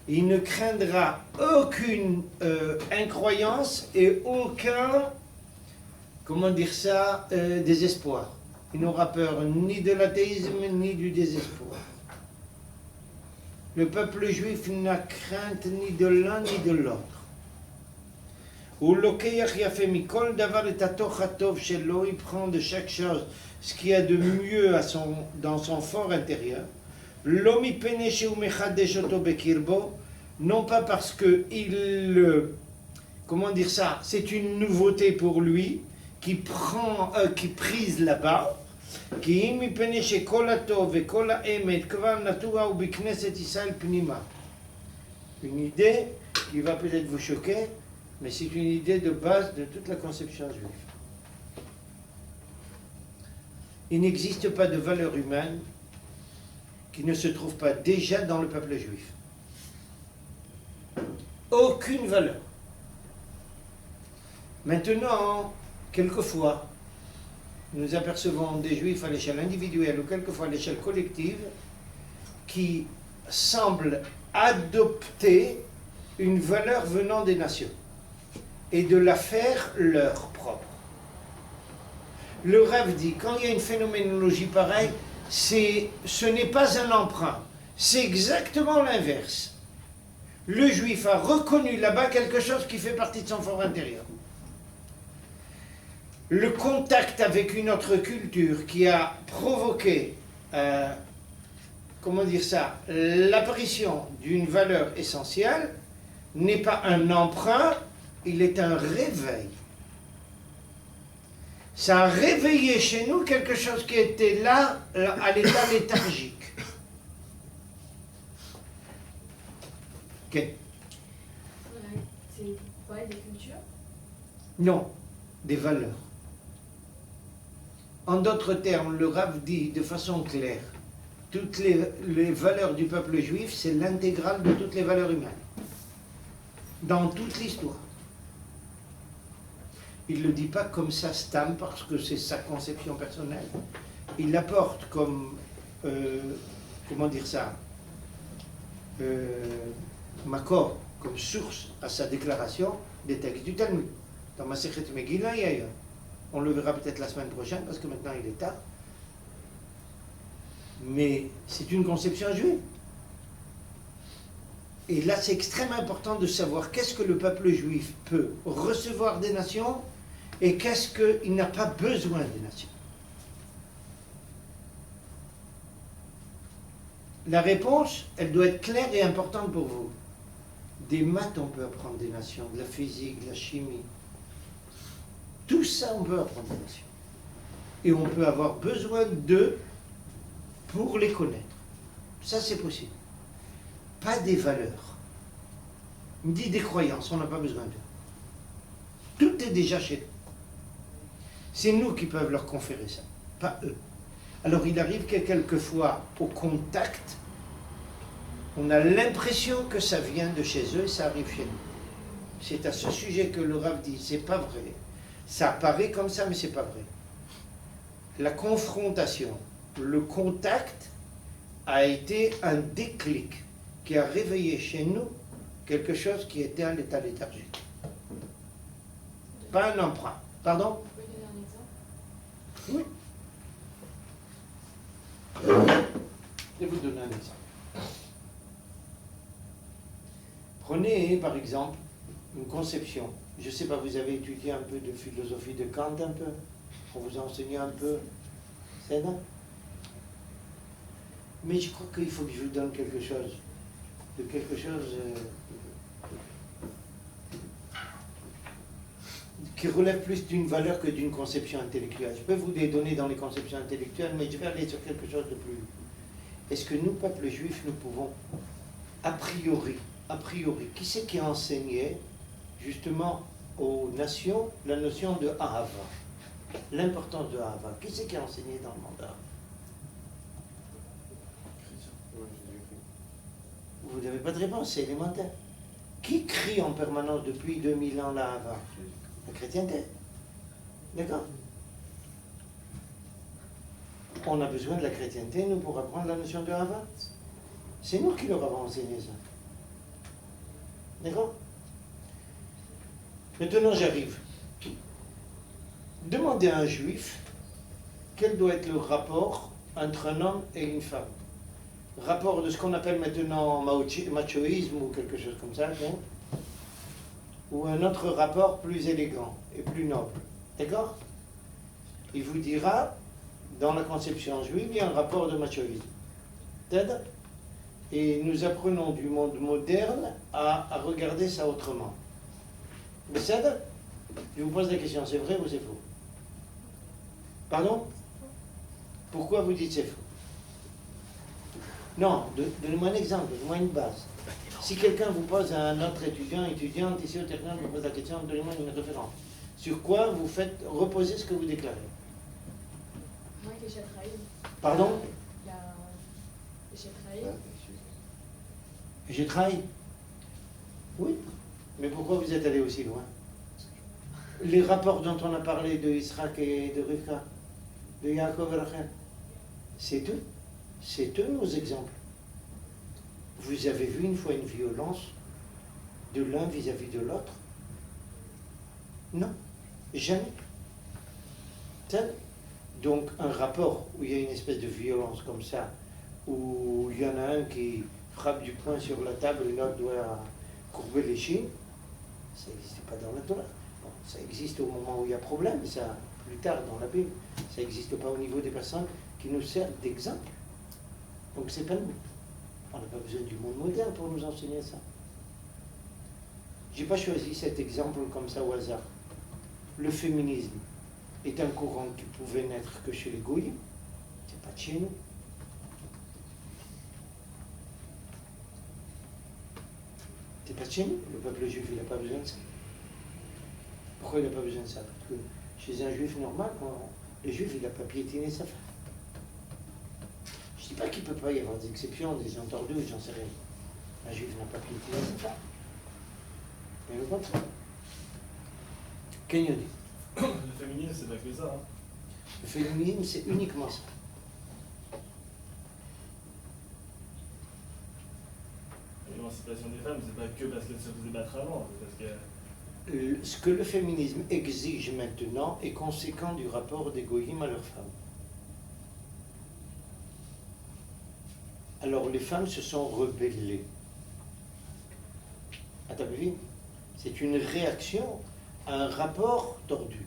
il ne craindra aucune incroyance et aucun, comment dire ça, désespoir. Il n'aura peur ni de l'athéisme ni du désespoir. Le peuple juif n'a crainte ni de l'un ni de l'autre. Il prend de chaque chose ce qu'il y a de mieux dans son fort intérieur. Non pas parce que comment dire ça, c'est une nouveauté pour lui, qui prise là-bas. Une idée qui va peut-être vous choquer, mais c'est une idée de base de toute la conception juive. Il n'existe pas de valeur humaine qui ne se trouve pas déjà dans le peuple juif. Aucune valeur. Maintenant, quelquefois, nous apercevons des juifs à l'échelle individuelle ou quelquefois à l'échelle collective qui semblent adopter une valeur venant des nations et de la faire leur propre. Le Rav dit, quand il y a une phénoménologie pareille, ce n'est pas un emprunt, c'est exactement l'inverse. Le juif a reconnu là-bas quelque chose qui fait partie de son fort intérieur. Le contact avec une autre culture qui a provoqué, comment dire ça, l'apparition d'une valeur essentielle n'est pas un emprunt, il est un réveil. Ça a réveillé chez nous quelque chose qui était là, à l'état léthargique. Ok. C'est pareil des cultures? Non, des valeurs. En d'autres termes, le Rav dit de façon claire, toutes les valeurs du peuple juif, c'est l'intégrale de toutes les valeurs humaines. Dans toute l'histoire. Il ne le dit pas comme ça, Stam, parce que c'est sa conception personnelle. Il l'apporte comme, comment dire ça, Makor, comme source à sa déclaration des textes du Talmud. Dans Masechet Megillah et ailleurs. On le verra peut-être la semaine prochaine, parce que maintenant il est tard. Mais c'est une conception juive. Et là, c'est extrêmement important de savoir qu'est-ce que le peuple juif peut recevoir des nations et qu'est-ce qu'il n'a pas besoin des nations. La réponse, elle doit être claire et importante pour vous. Des maths, on peut apprendre des nations, de la physique, de la chimie. Tout ça, on peut apprendre des nations. Et on peut avoir besoin d'eux pour les connaître. Ça, c'est possible. Pas des valeurs. Il me dit des croyances, on n'a pas besoin d'eux. Tout est déjà chez eux. C'est nous qui peuvent leur conférer ça, pas eux. Alors il arrive que quelquefois, au contact, on a l'impression que ça vient de chez eux et ça arrive chez nous. C'est à ce sujet que le Rav dit, c'est pas vrai. Ça apparaît comme ça, mais c'est pas vrai. La confrontation, le contact a été un déclic qui a réveillé chez nous quelque chose qui était à l'état léthargique. Pas un emprunt. Pardon? Vous pouvez donner un exemple? Oui. Je vais vous donner un exemple. Prenez par exemple une conception. Je ne sais pas, vous avez étudié un peu de philosophie de Kant un peu? On vous a enseigné un peu? C'est ça? Mais je crois qu'il faut que je vous donne quelque chose. De quelque chose qui relève plus d'une valeur que d'une conception intellectuelle. Je peux vous les donner dans les conceptions intellectuelles, mais je vais aller sur quelque chose de plus. Est-ce que nous, peuple juif, nous pouvons, a priori, qui c'est qui a enseigné justement aux nations la notion de Ahava, l'importance de Ahava? Qui c'est qui a enseigné dans le monde arabe? Vous n'avez pas de réponse, c'est élémentaire. Qui crie en permanence depuis 2000 ans la Ahava? La chrétienté. D'accord? On a besoin de la chrétienté, nous, pour apprendre la notion de Ahava. C'est nous qui leur avons enseigné ça. D'accord? Maintenant, j'arrive. Demandez à un juif quel doit être le rapport entre un homme et une femme. Rapport de ce qu'on appelle maintenant machoïsme ou quelque chose comme ça, non? Ou un autre rapport plus élégant et plus noble. D'accord? Il vous dira, dans la conception juive, il y a un rapport de machoïsme. D'accord? Et nous apprenons du monde moderne à regarder ça autrement. Mais ça, je vous pose la question, c'est vrai ou c'est faux? Pardon? Pourquoi vous dites c'est faux? Non, donnez-moi un exemple, donnez-moi une base. Si quelqu'un vous pose à un autre étudiante ici au Technion, vous pose la question, donnez-moi une référence. Sur quoi vous faites reposer ce que vous déclarez? Moi, que j'ai trahi. Pardon? J'ai trahi. J'ai trahi? Oui. Mais pourquoi vous êtes allé aussi loin? Les rapports dont on a parlé de Israël et de Rivka, de Yaakov et Rachel, c'est eux. C'est eux nos exemples. Vous avez vu une fois une violence de l'un vis-à-vis de l'autre? Non, jamais. Donc un rapport où il y a une espèce de violence comme ça, où il y en a un qui frappe du poing sur la table et l'autre doit courber les chines, ça n'existe pas dans la Torah. Bon, ça existe au moment où il y a problème, ça plus tard dans la Bible. Ça n'existe pas au niveau des personnes qui nous servent d'exemple. Donc c'est pas nous. On n'a pas besoin du monde moderne pour nous enseigner ça. Je n'ai pas choisi cet exemple comme ça au hasard. Le féminisme est un courant qui pouvait naître que chez les Goïs, c'est pas de chez nous. C'est pas de chez nous. Le peuple juif, il n'a pas besoin de ça. Pourquoi il n'a pas besoin de ça? Parce que chez un juif normal, le juif, il n'a pas piétiné sa femme. Je ne dis pas qu'il ne peut pas y avoir des exceptions, des entendus, j'en sais rien. Un juif n'a pas piétiné sa femme. Mais le contraire. Qu'est-ce dit? Le féminisme, c'est pas que ça. Hein. Le féminisme, c'est uniquement ça. L'émancipation des femmes, c'est pas que parce qu'elles se faisaient battre avant, c'est parce que... Ce que le féminisme exige maintenant est conséquent du rapport des goyim à leurs femmes. Alors les femmes se sont rebellées. Ah, t'as vu? C'est une réaction à un rapport tordu.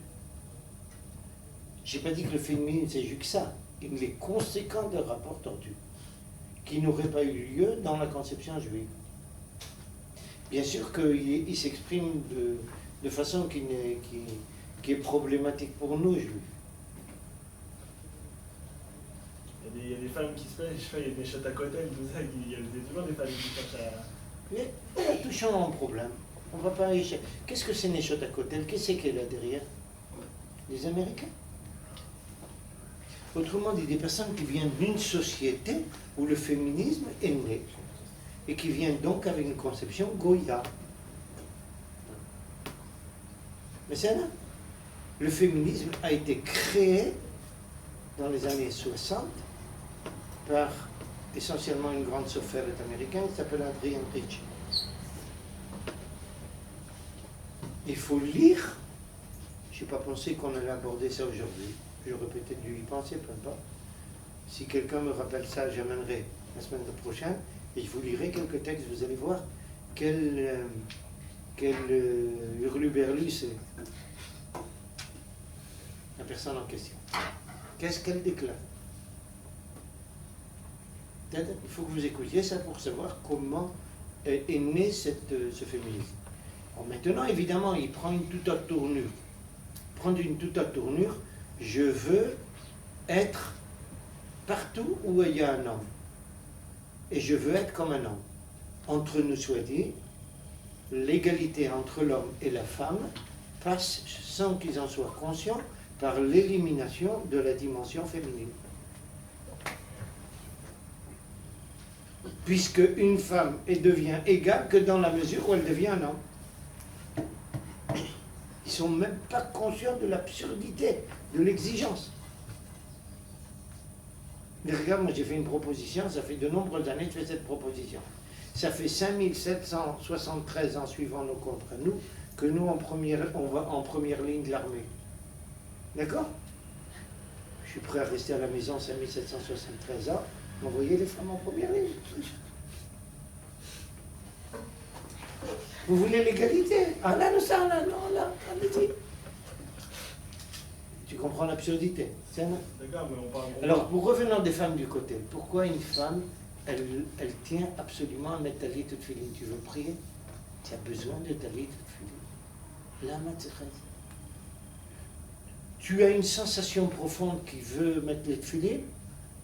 J'ai pas dit que le féminisme c'est juste ça. Il est conséquent d'un rapport tordu qui n'aurait pas eu lieu dans la conception juive. Bien sûr qu'il s'exprime de façon qui est problématique pour nous, juifs. Il y a il y a des femmes qui se plaignent, je sais pas, il y a des chats à côtel, tout ça, il y a toujours des femmes qui cherchent à. Mais voilà, touchons un problème. On va pas y... Qu'est-ce que c'est Neshot à côté? Qu'est-ce qu'il y a là derrière? Les Américains. Autrement dit, des personnes qui viennent d'une société où le féminisme est né et qui viennent donc avec une conception Goya. Mais c'est là. Le féminisme a été créé dans les années 60 par essentiellement une grande sophrette américaine qui s'appelle Adrienne Ricci. Il faut lire. Je n'ai pas pensé qu'on allait aborder ça aujourd'hui. J'aurais peut-être dû y penser, peu importe. Si quelqu'un me rappelle ça, j'amènerai la semaine prochaine et je vous lirai quelques textes. Vous allez voir quel hurluberlu c'est la personne en question. Qu'est-ce qu'elle déclare? Il faut que vous écoutiez ça pour savoir comment est né ce féminisme. Bon, maintenant, évidemment, il prend une toute autre tournure. Prendre une toute autre tournure, je veux être partout où il y a un homme. Et je veux être comme un homme. Entre nous soit dit, l'égalité entre l'homme et la femme passe, sans qu'ils en soient conscients, par l'élimination de la dimension féminine. Puisque une femme devient égale que dans la mesure où elle devient un homme. Ils ne sont même pas conscients de l'absurdité, de l'exigence. Mais regarde, moi j'ai fait une proposition, ça fait de nombreuses années que je fais cette proposition. Ça fait 5773 ans suivant nos comptes à nous, que nous on va en première ligne de l'armée. D'accord? Je suis prêt à rester à la maison 5773 ans, envoyer les femmes en première ligne. Vous voulez l'égalité? Ah là, non, ça, là, non, là, allez-y. Tu comprends l'absurdité? C'est un... D'accord, mais on parle. Alors, pour revenir des femmes du côté, pourquoi une femme, elle tient absolument à mettre talit toute filine? Tu veux prier? Tu as besoin de talit toute filine. Là, Matzerez. Tu as une sensation profonde qui veut mettre les tefilines,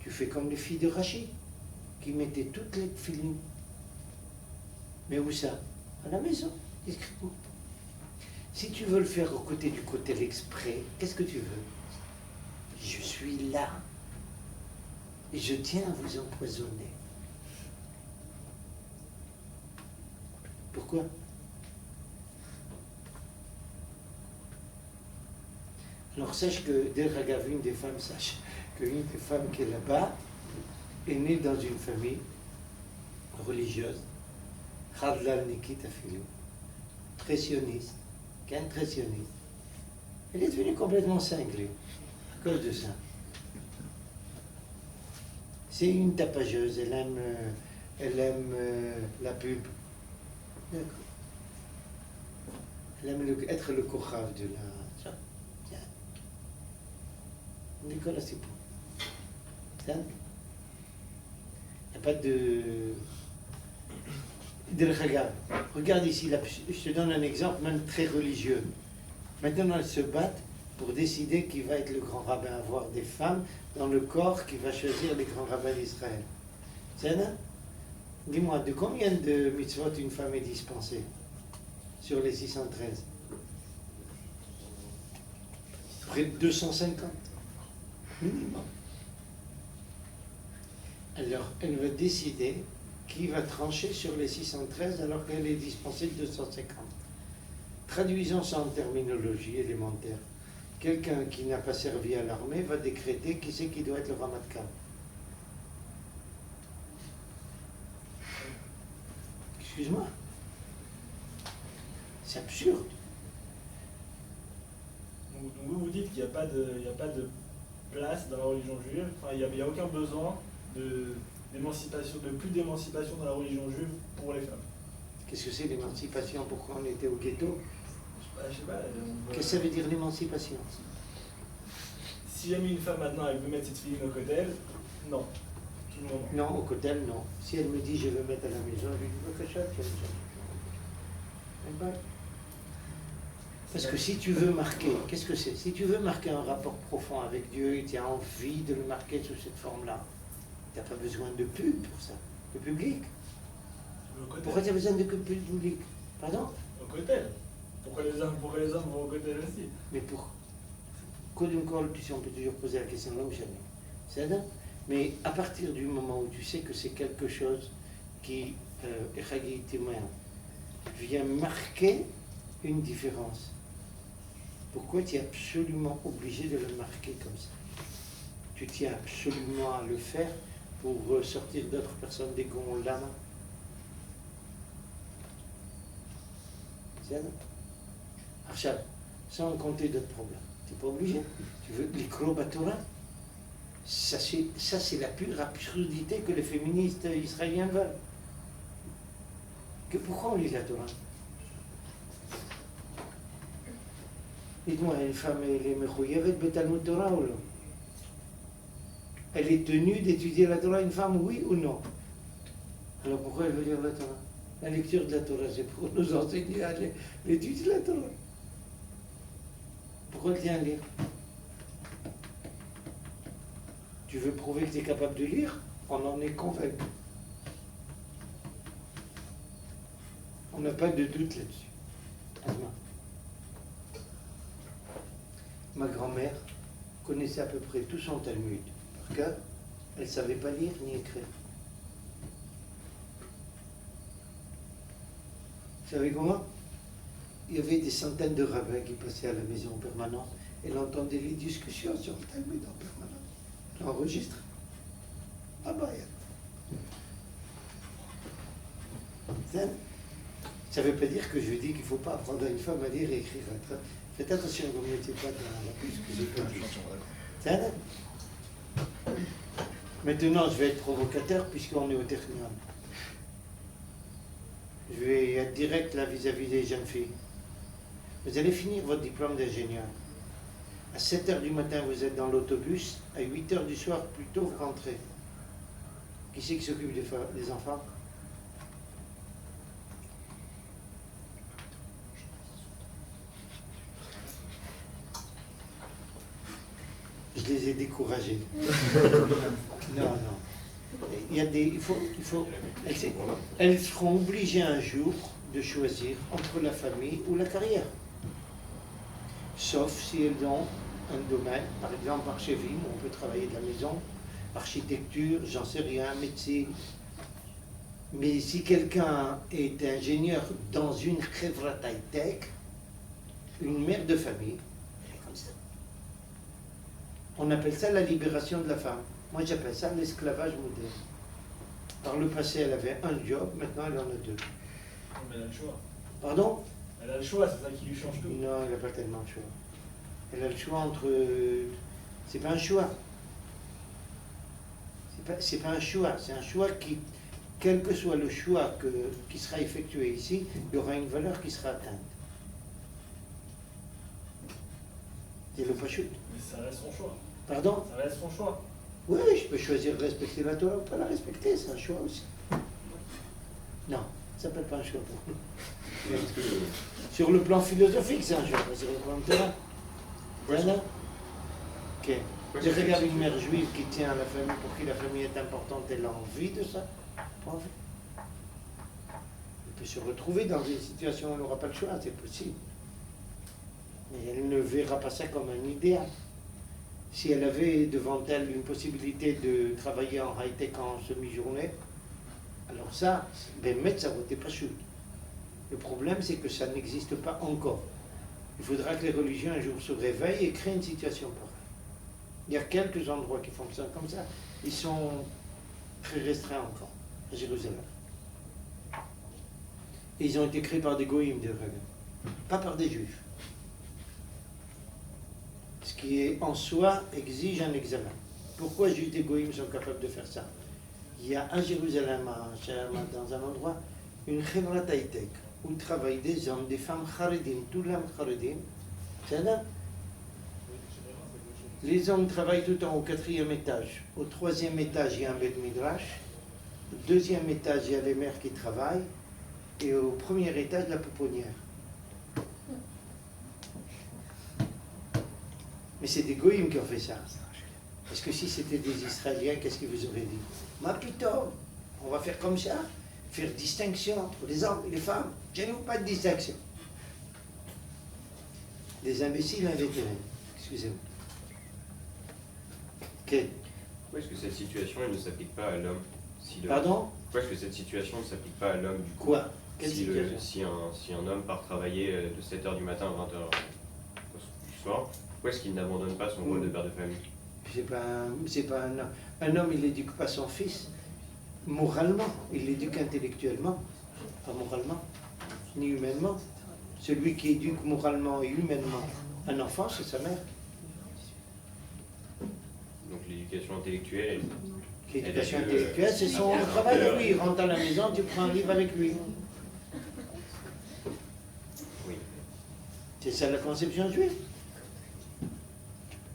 tu fais comme les filles de Rachid, qui mettaient toutes les tefilines. Mais où ça? À la maison, discrètement. Si tu veux le faire aux côtés du côté exprès, qu'est-ce que tu veux? Je suis là. Et je tiens à vous empoisonner. Pourquoi? Alors sache que, dès que une des femmes sache qu'une des femmes qui est là-bas est née dans une famille religieuse, Khadlal Nikit Afilou, très sioniste, très sioniste. Elle est devenue complètement cinglée à cause de ça. C'est une tapageuse, elle aime la pub. D'accord. Elle aime être le kochav de la... Tiens. Nicolas, c'est pour. Tiens. Il n'y a pas de... Regarde ici, je te donne un exemple même très religieux. Maintenant, elles se battent pour décider qui va être le grand rabbin, avoir des femmes dans le corps qui va choisir les grands rabbins d'Israël. C'est ça? Dis-moi, de combien de mitzvot une femme est dispensée sur les 613? Près de 250 minimum. Alors, elle va décider qui va trancher sur les 613 alors qu'elle est dispensée de 250. Traduisons ça en terminologie élémentaire. Quelqu'un qui n'a pas servi à l'armée va décréter qui c'est qui doit être le Ramatkal. Excuse-moi. C'est absurde. Donc vous dites qu'il n'y a pas de place dans la religion juive, enfin, il n'y a aucun besoin d'émancipation, de plus d'émancipation dans la religion juive pour les femmes. Qu'est-ce que c'est l'émancipation? Pourquoi on était au ghetto? Je sais pas. Qu'est-ce que ça veut dire l'émancipation? Si jamais une femme maintenant elle veut mettre cette fille au cotel, non. Tout le monde. Non, au cotel, non. Si elle me dit je veux mettre à la maison, je lui dis parce que si tu veux marquer, qu'est-ce que c'est? Si tu veux marquer un rapport profond avec Dieu et tu as envie de le marquer sous cette forme-là, Tu n'as pas besoin de pub pour ça, de public. Au cotel. Pourquoi tu as besoin de public? Pardon? Au cotel. Pourquoi les hommes vont au cotel aussi? Mais pour. Kodem Kol, tu sais, on peut toujours poser la question là ou jamais. C'est ça? Mais à partir du moment où tu sais que c'est quelque chose qui, vient marquer une différence, pourquoi tu es absolument obligé de le marquer comme ça? Tu tiens absolument à le faire pour sortir d'autres personnes des gonds lama. C'est ça? Archab, sans compter d'autres problèmes. Tu n'es pas obligé. Tu veux l'ikro Torah? Ça, c'est la pure absurdité que les féministes israéliens veulent. Pourquoi on lit la Torah? Dites-moi, une femme, elle est mechouyevet betalmud Torah ou non? Elle est tenue d'étudier la Torah, une femme, oui ou non? Alors pourquoi elle veut lire la Torah? La lecture de la Torah, c'est pour nous enseigner à l'étude de la Torah. Pourquoi elle vient lire? Tu veux prouver que tu es capable de lire? On en est convaincu. On n'a pas de doute là-dessus. Ma grand-mère connaissait à peu près tout son Talmud par cœur. Elle ne savait pas lire ni écrire. Vous savez comment? Il y avait des centaines de rabbins qui passaient à la maison en permanence. Elle entendait les discussions sur le Talmud en permanence. Elle enregistre. Ah bah, ça ne veut pas dire que je dis qu'il ne faut pas apprendre à une femme à lire et écrire. Faites attention, vous ne mettez pas dans la puce que j'ai pas dit. Maintenant, je vais être provocateur puisqu'on est au Technion. Je vais être direct là vis-à-vis des jeunes filles. Vous allez finir votre diplôme d'ingénieur. À 7h du matin, vous êtes dans l'autobus. À 8h du soir, plutôt, vous rentrez. Qui c'est qui s'occupe des enfants? Je les ai découragés. Non. Il y a des, elles seront obligées un jour de choisir entre la famille ou la carrière. Sauf si elles ont un domaine, par exemple archivie, où on peut travailler de la maison, architecture, j'en sais rien, médecine. Mais si quelqu'un est ingénieur dans une chevra high-tech, une mère de famille, elle est comme ça. On appelle ça la libération de la femme. Moi, j'appelle ça l'esclavage moderne. Par le passé, elle avait un job, maintenant, elle en a deux. Mais elle a le choix. Pardon? Elle a le choix, c'est ça qui lui change tout. Non, elle n'a pas tellement de choix. Elle a le choix entre... C'est pas un choix. C'est pas un choix. C'est un choix qui, quel que soit le choix qui sera effectué ici, il y aura une valeur qui sera atteinte. C'est le pachut. Mais ça reste son choix. Pardon? Ça reste son choix. Oui, je peux choisir de respecter la Torah ou pas la respecter, c'est un choix aussi. Non, ça ne s'appelle pas un choix pour nous. Sur le plan philosophique, c'est un choix, pas sur le plan de terrain. Voilà. Ok. Je regarde une mère juive qui tient à la famille, pour qui la famille est importante, elle a envie de ça. Envie. Elle peut se retrouver dans une situation où elle n'aura pas le choix, c'est possible. Mais elle ne verra pas ça comme un idéal. Si elle avait devant elle une possibilité de travailler en high-tech en semi-journée, alors ça, ben mettre ça votait pas chute. Le problème, c'est que ça n'existe pas encore. Il faudra que les religions un jour se réveillent et créent une situation pareille. Il y a quelques endroits qui fonctionnent comme ça. Ils sont très restreints encore, à Jérusalem. Et ils ont été créés par des goïms, pas par des juifs. Ce qui est en soi exige un examen. Pourquoi juste des goïms sont capables de faire ça? Il y a à Jérusalem, dans un endroit, une chevra high-tech où travaillent des hommes, des femmes charedim, tout l'âme charedim. C'est là. Les hommes travaillent tout en haut, au 4e étage. Au 3e étage, il y a un bed midrash. Au 2e étage, il y a les mères qui travaillent. Et au 1er étage, la pouponnière. Mais c'est des goïms qui ont fait ça. Parce que si c'était des Israéliens, qu'est-ce qu'ils vous auraient dit? Ma putain, on va faire comme ça, faire distinction entre les hommes et les femmes. Chez nous, pas de distinction. Des imbéciles invétérés. Excusez-moi. Ok. Pourquoi est-ce que cette situation elle ne s'applique pas à l'homme Pardon? Pourquoi est-ce que cette situation ne s'applique pas à l'homme du coup? Quoi? Quelle si, situation? si un homme part travailler de 7h du matin à 20h du soir, pourquoi est-ce qu'il n'abandonne pas son rôle de père de famille? C'est pas un homme. Un homme, il n'éduque pas son fils moralement, il l'éduque intellectuellement, pas moralement, ni humainement. Celui qui éduque moralement et humainement un enfant, c'est sa mère. Donc l'éducation intellectuelle, L'éducation intellectuelle, c'est son travail à lui. Il rentre à la maison, tu prends un livre avec lui. oui. C'est ça la conception juive.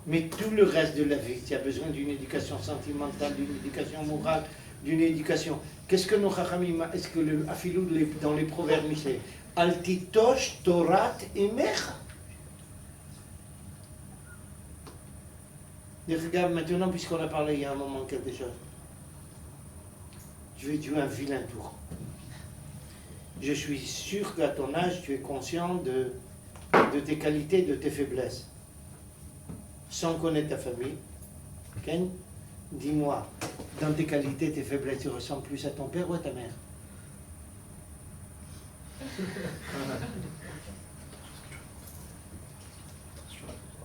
Mais tout le reste de la vie, tu as besoin d'une éducation sentimentale, d'une éducation morale, d'une éducation. Qu'est-ce que nos chachamim, est-ce que le afilou dans les proverbes, c'est Altitosh Torat Emecha. Regarde maintenant, puisqu'on a parlé il y a un moment quelque chose, je vais jouer un vilain tour. Je suis sûr qu'à ton âge, tu es conscient de tes qualités, de tes faiblesses. Sans connaître ta famille, Ken, dis-moi, dans tes qualités, tes faiblesses, tu ressembles plus à ton père ou à ta mère?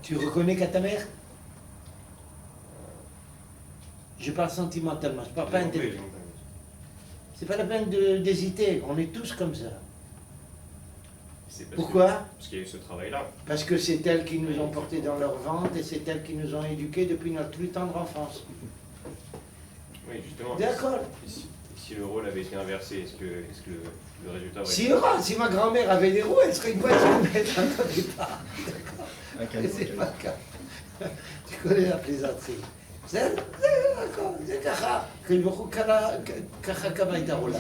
Tu reconnais qu'à ta mère? Je parle sentimentalement, je parle pas intellectuellement. C'est pas la peine d'hésiter, on est tous comme ça. Pourquoi? Parce qu'il y a eu ce travail-là. Parce que c'est elles qui nous ont portés dans leur ventre et c'est elles qui nous ont éduqués depuis notre plus tendre enfance. Oui, justement. D'accord. Si le rôle avait été inversé, est-ce que le résultat aurait Si ma grand-mère avait des roues, elle serait une voiture maître au départ. Avec Mais c'est pas le cas. Tu connais la plaisanterie. C'est d'accord, c'est cacha. Que le cacha kavaïta roula.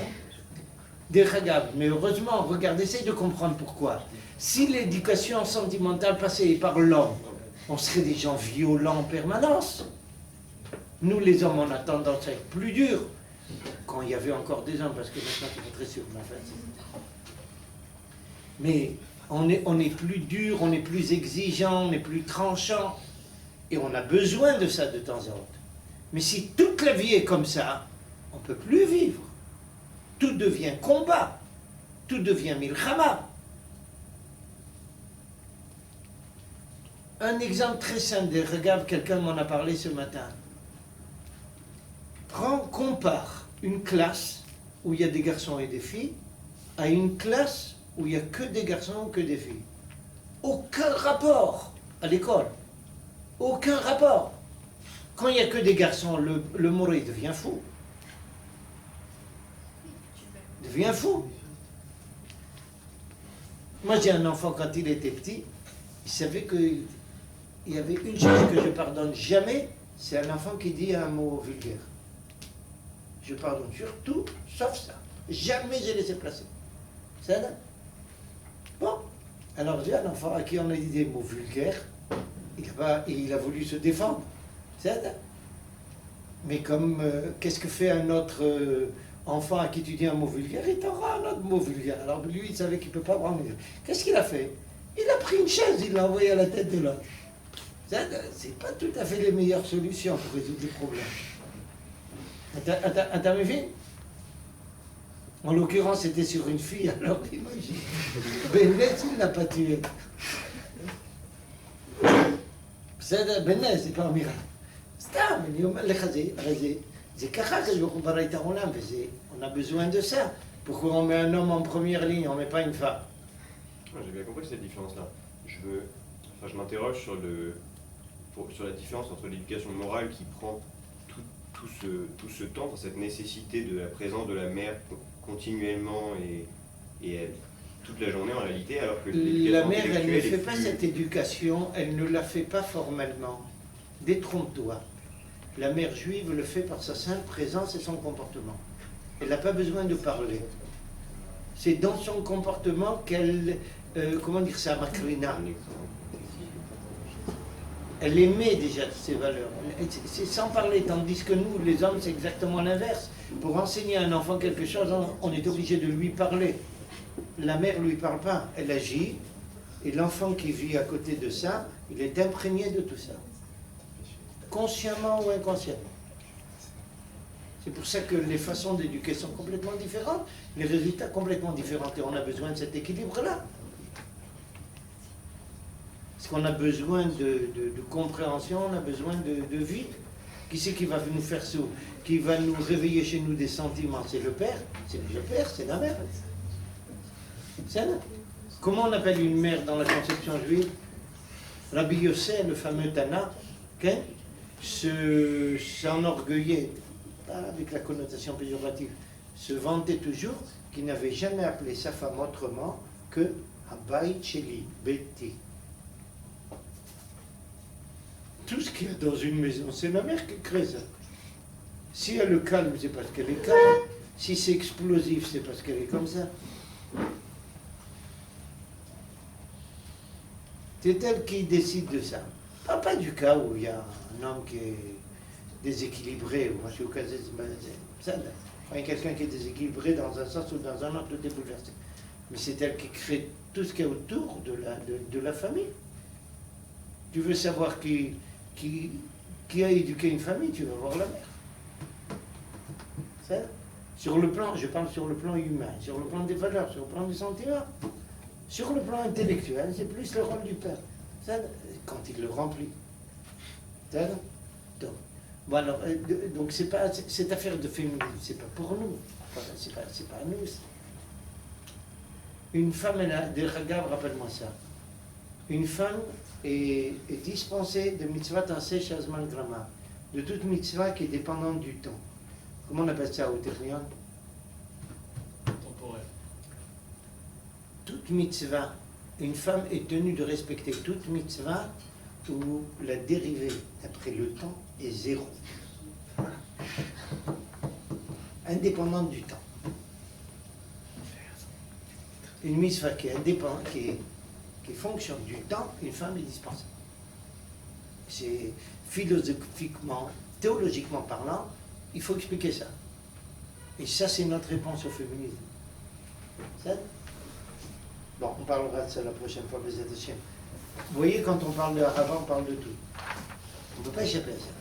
Mais heureusement, regarde, essaye de comprendre pourquoi. Si l'éducation sentimentale passait par l'homme, on serait des gens violents en permanence. Nous, les hommes, on a tendance à être plus durs. Quand il y avait encore des hommes, parce que maintenant, tu es très sûr, mais on est plus dur, on est plus exigeant, on est plus tranchant. Et on a besoin de ça de temps en temps. Mais si toute la vie est comme ça, on ne peut plus vivre. Tout devient combat. Tout devient milchama. Un exemple très simple, regarde, quelqu'un m'en a parlé ce matin. Compare une classe où il y a des garçons et des filles à une classe où il n'y a que des garçons ou que des filles. Aucun rapport à l'école. Aucun rapport. Quand il n'y a que des garçons, le moré devient fou. Devient fou. Moi, j'ai un enfant, quand il était petit, il savait qu'il y avait une chose que je pardonne jamais, c'est un enfant qui dit un mot vulgaire. Je pardonne surtout, sauf ça. Jamais j'ai laissé passer. C'est ça? Bon. Alors, j'ai un enfant à qui on a dit des mots vulgaires, il a voulu se défendre. C'est ça? Mais comme, qu'est-ce que fait un autre enfant à qui tu dis un mot vulgaire? Il t'aura un autre mot vulgaire. Alors lui, il savait qu'il ne peut pas prendre. Qu'est-ce qu'il a fait? Il a pris une chaise, il l'a envoyé à la tête de l'autre. C'est pas tout à fait les meilleures solutions pour résoudre les problèmes. T'as vu? En l'occurrence, c'était sur une fille, alors imagine. Bennett, il ne l'a pas tué. בנס, זה כבר אמירה. סתם, אני אומר לך, זה ככה que ברוך הוא ברא את העולם, on a besoin de ça. Pourquoi on met un homme en première ligne, on ne met pas une femme? J'ai bien compris cette différence-là. Je m'interroge sur la différence entre l'éducation morale qui prend tout ce temps, cette nécessité de la présence de la mère continuellement et toute la journée en réalité, alors que la mère, elle ne fait pas plus... cette éducation, elle ne la fait pas formellement. Détrompe-toi. La mère juive le fait par sa simple présence et son comportement. Elle n'a pas besoin de parler. C'est dans son comportement qu'elle, comment dire ça, makrina. Elle aimait déjà ces valeurs. C'est sans parler, tandis que nous, les hommes, c'est exactement l'inverse. Pour enseigner à un enfant quelque chose, on est obligé de lui parler. La mère ne lui parle pas, elle agit, et l'enfant qui vit à côté de ça, il est imprégné de tout ça. Consciemment ou inconsciemment. C'est pour ça que les façons d'éduquer sont complètement différentes, les résultats complètement différents, et on a besoin de cet équilibre-là. Parce qu'on a besoin de compréhension, on a besoin de vie. Qui c'est qui va nous faire ça? Qui va nous réveiller chez nous des sentiments? C'est le père, c'est la mère. C'est là. Comment on appelle une mère dans la conception juive? Rabbi Yossé, le fameux Tana, s'enorgueillait, pas avec la connotation péjorative, se vantait toujours qu'il n'avait jamais appelé sa femme autrement que Habayit Sheli, Beti. Tout ce qu'il y a dans une maison, c'est la mère qui crée ça. Si elle le calme, c'est parce qu'elle est calme. Si c'est explosif, c'est parce qu'elle est comme ça. C'est elle qui décide de ça. Pas du cas où il y a un homme qui est déséquilibré, ou moi je suis au cas de ça. Quand il y a quelqu'un qui est déséquilibré dans un sens ou dans un autre, tout est bouleversé. Mais c'est elle qui crée tout ce qu'il y a autour de la famille. Tu veux savoir qui a éduqué une famille, tu vas voir la mère. Ça, sur le plan, je parle sur le plan humain, sur le plan des valeurs, sur le plan des sentiments. Sur le plan intellectuel, c'est plus le rôle du père. Ça, quand il le remplit. Ça, donc, bon alors, donc c'est pas cette affaire de féminisme, c'est pas pour nous. C'est pas à nous. Une femme, elle a des regards, rappelle-moi ça. Une femme est dispensée de mitzvah tasseh shazman grama, de toute mitzvah qui est dépendante du temps. Comment on appelle ça au Technion? Temporaire. Toute mitzvah, une femme est tenue de respecter toute mitzvah où la dérivée après le temps est zéro. Indépendante du temps. Une mitzvah qui est indépendante, qui fonctionne du temps, une femme est dispensée. C'est philosophiquement, théologiquement parlant, il faut expliquer ça. Et ça, c'est notre réponse au féminisme. Ça? Bon, on parlera de ça la prochaine fois, Bézat Hashem. Vous voyez, quand on parle de Ahava, on parle de tout. On ne peut pas échapper à ça.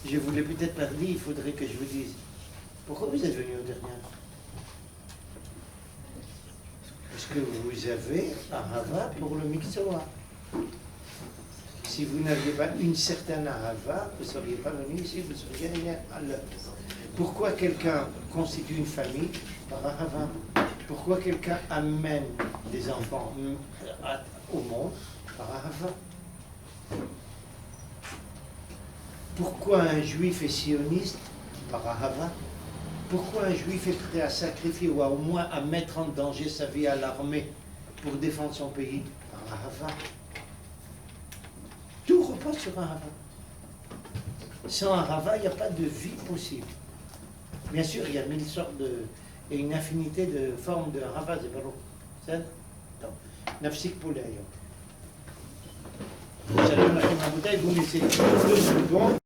Je vous l'ai peut-être pas dit, il faudrait que je vous dise. Pourquoi vous êtes venu au dernier? Parce que vous avez Ahava pour le Miksoa. Si vous n'aviez pas une certaine Ahava, vous ne seriez pas venu ici, vous seriez allé à l'heure. Pourquoi quelqu'un constitue une famille? Par Ahava. Pourquoi quelqu'un amène des enfants au monde? Par Ahava. Pourquoi un juif est sioniste? Par Ahava. Pourquoi un juif est prêt à sacrifier ou au moins à mettre en danger sa vie à l'armée pour défendre son pays? Par Ahava. Tout repose sur Ahava. Sans Ahava, il n'y a pas de vie possible. Bien sûr, il y a mille sortes et une infinité de formes de Ahava, c'est pas long. C'est ça? Nafsik Poulet. Salut, vous laissez 2 secondes.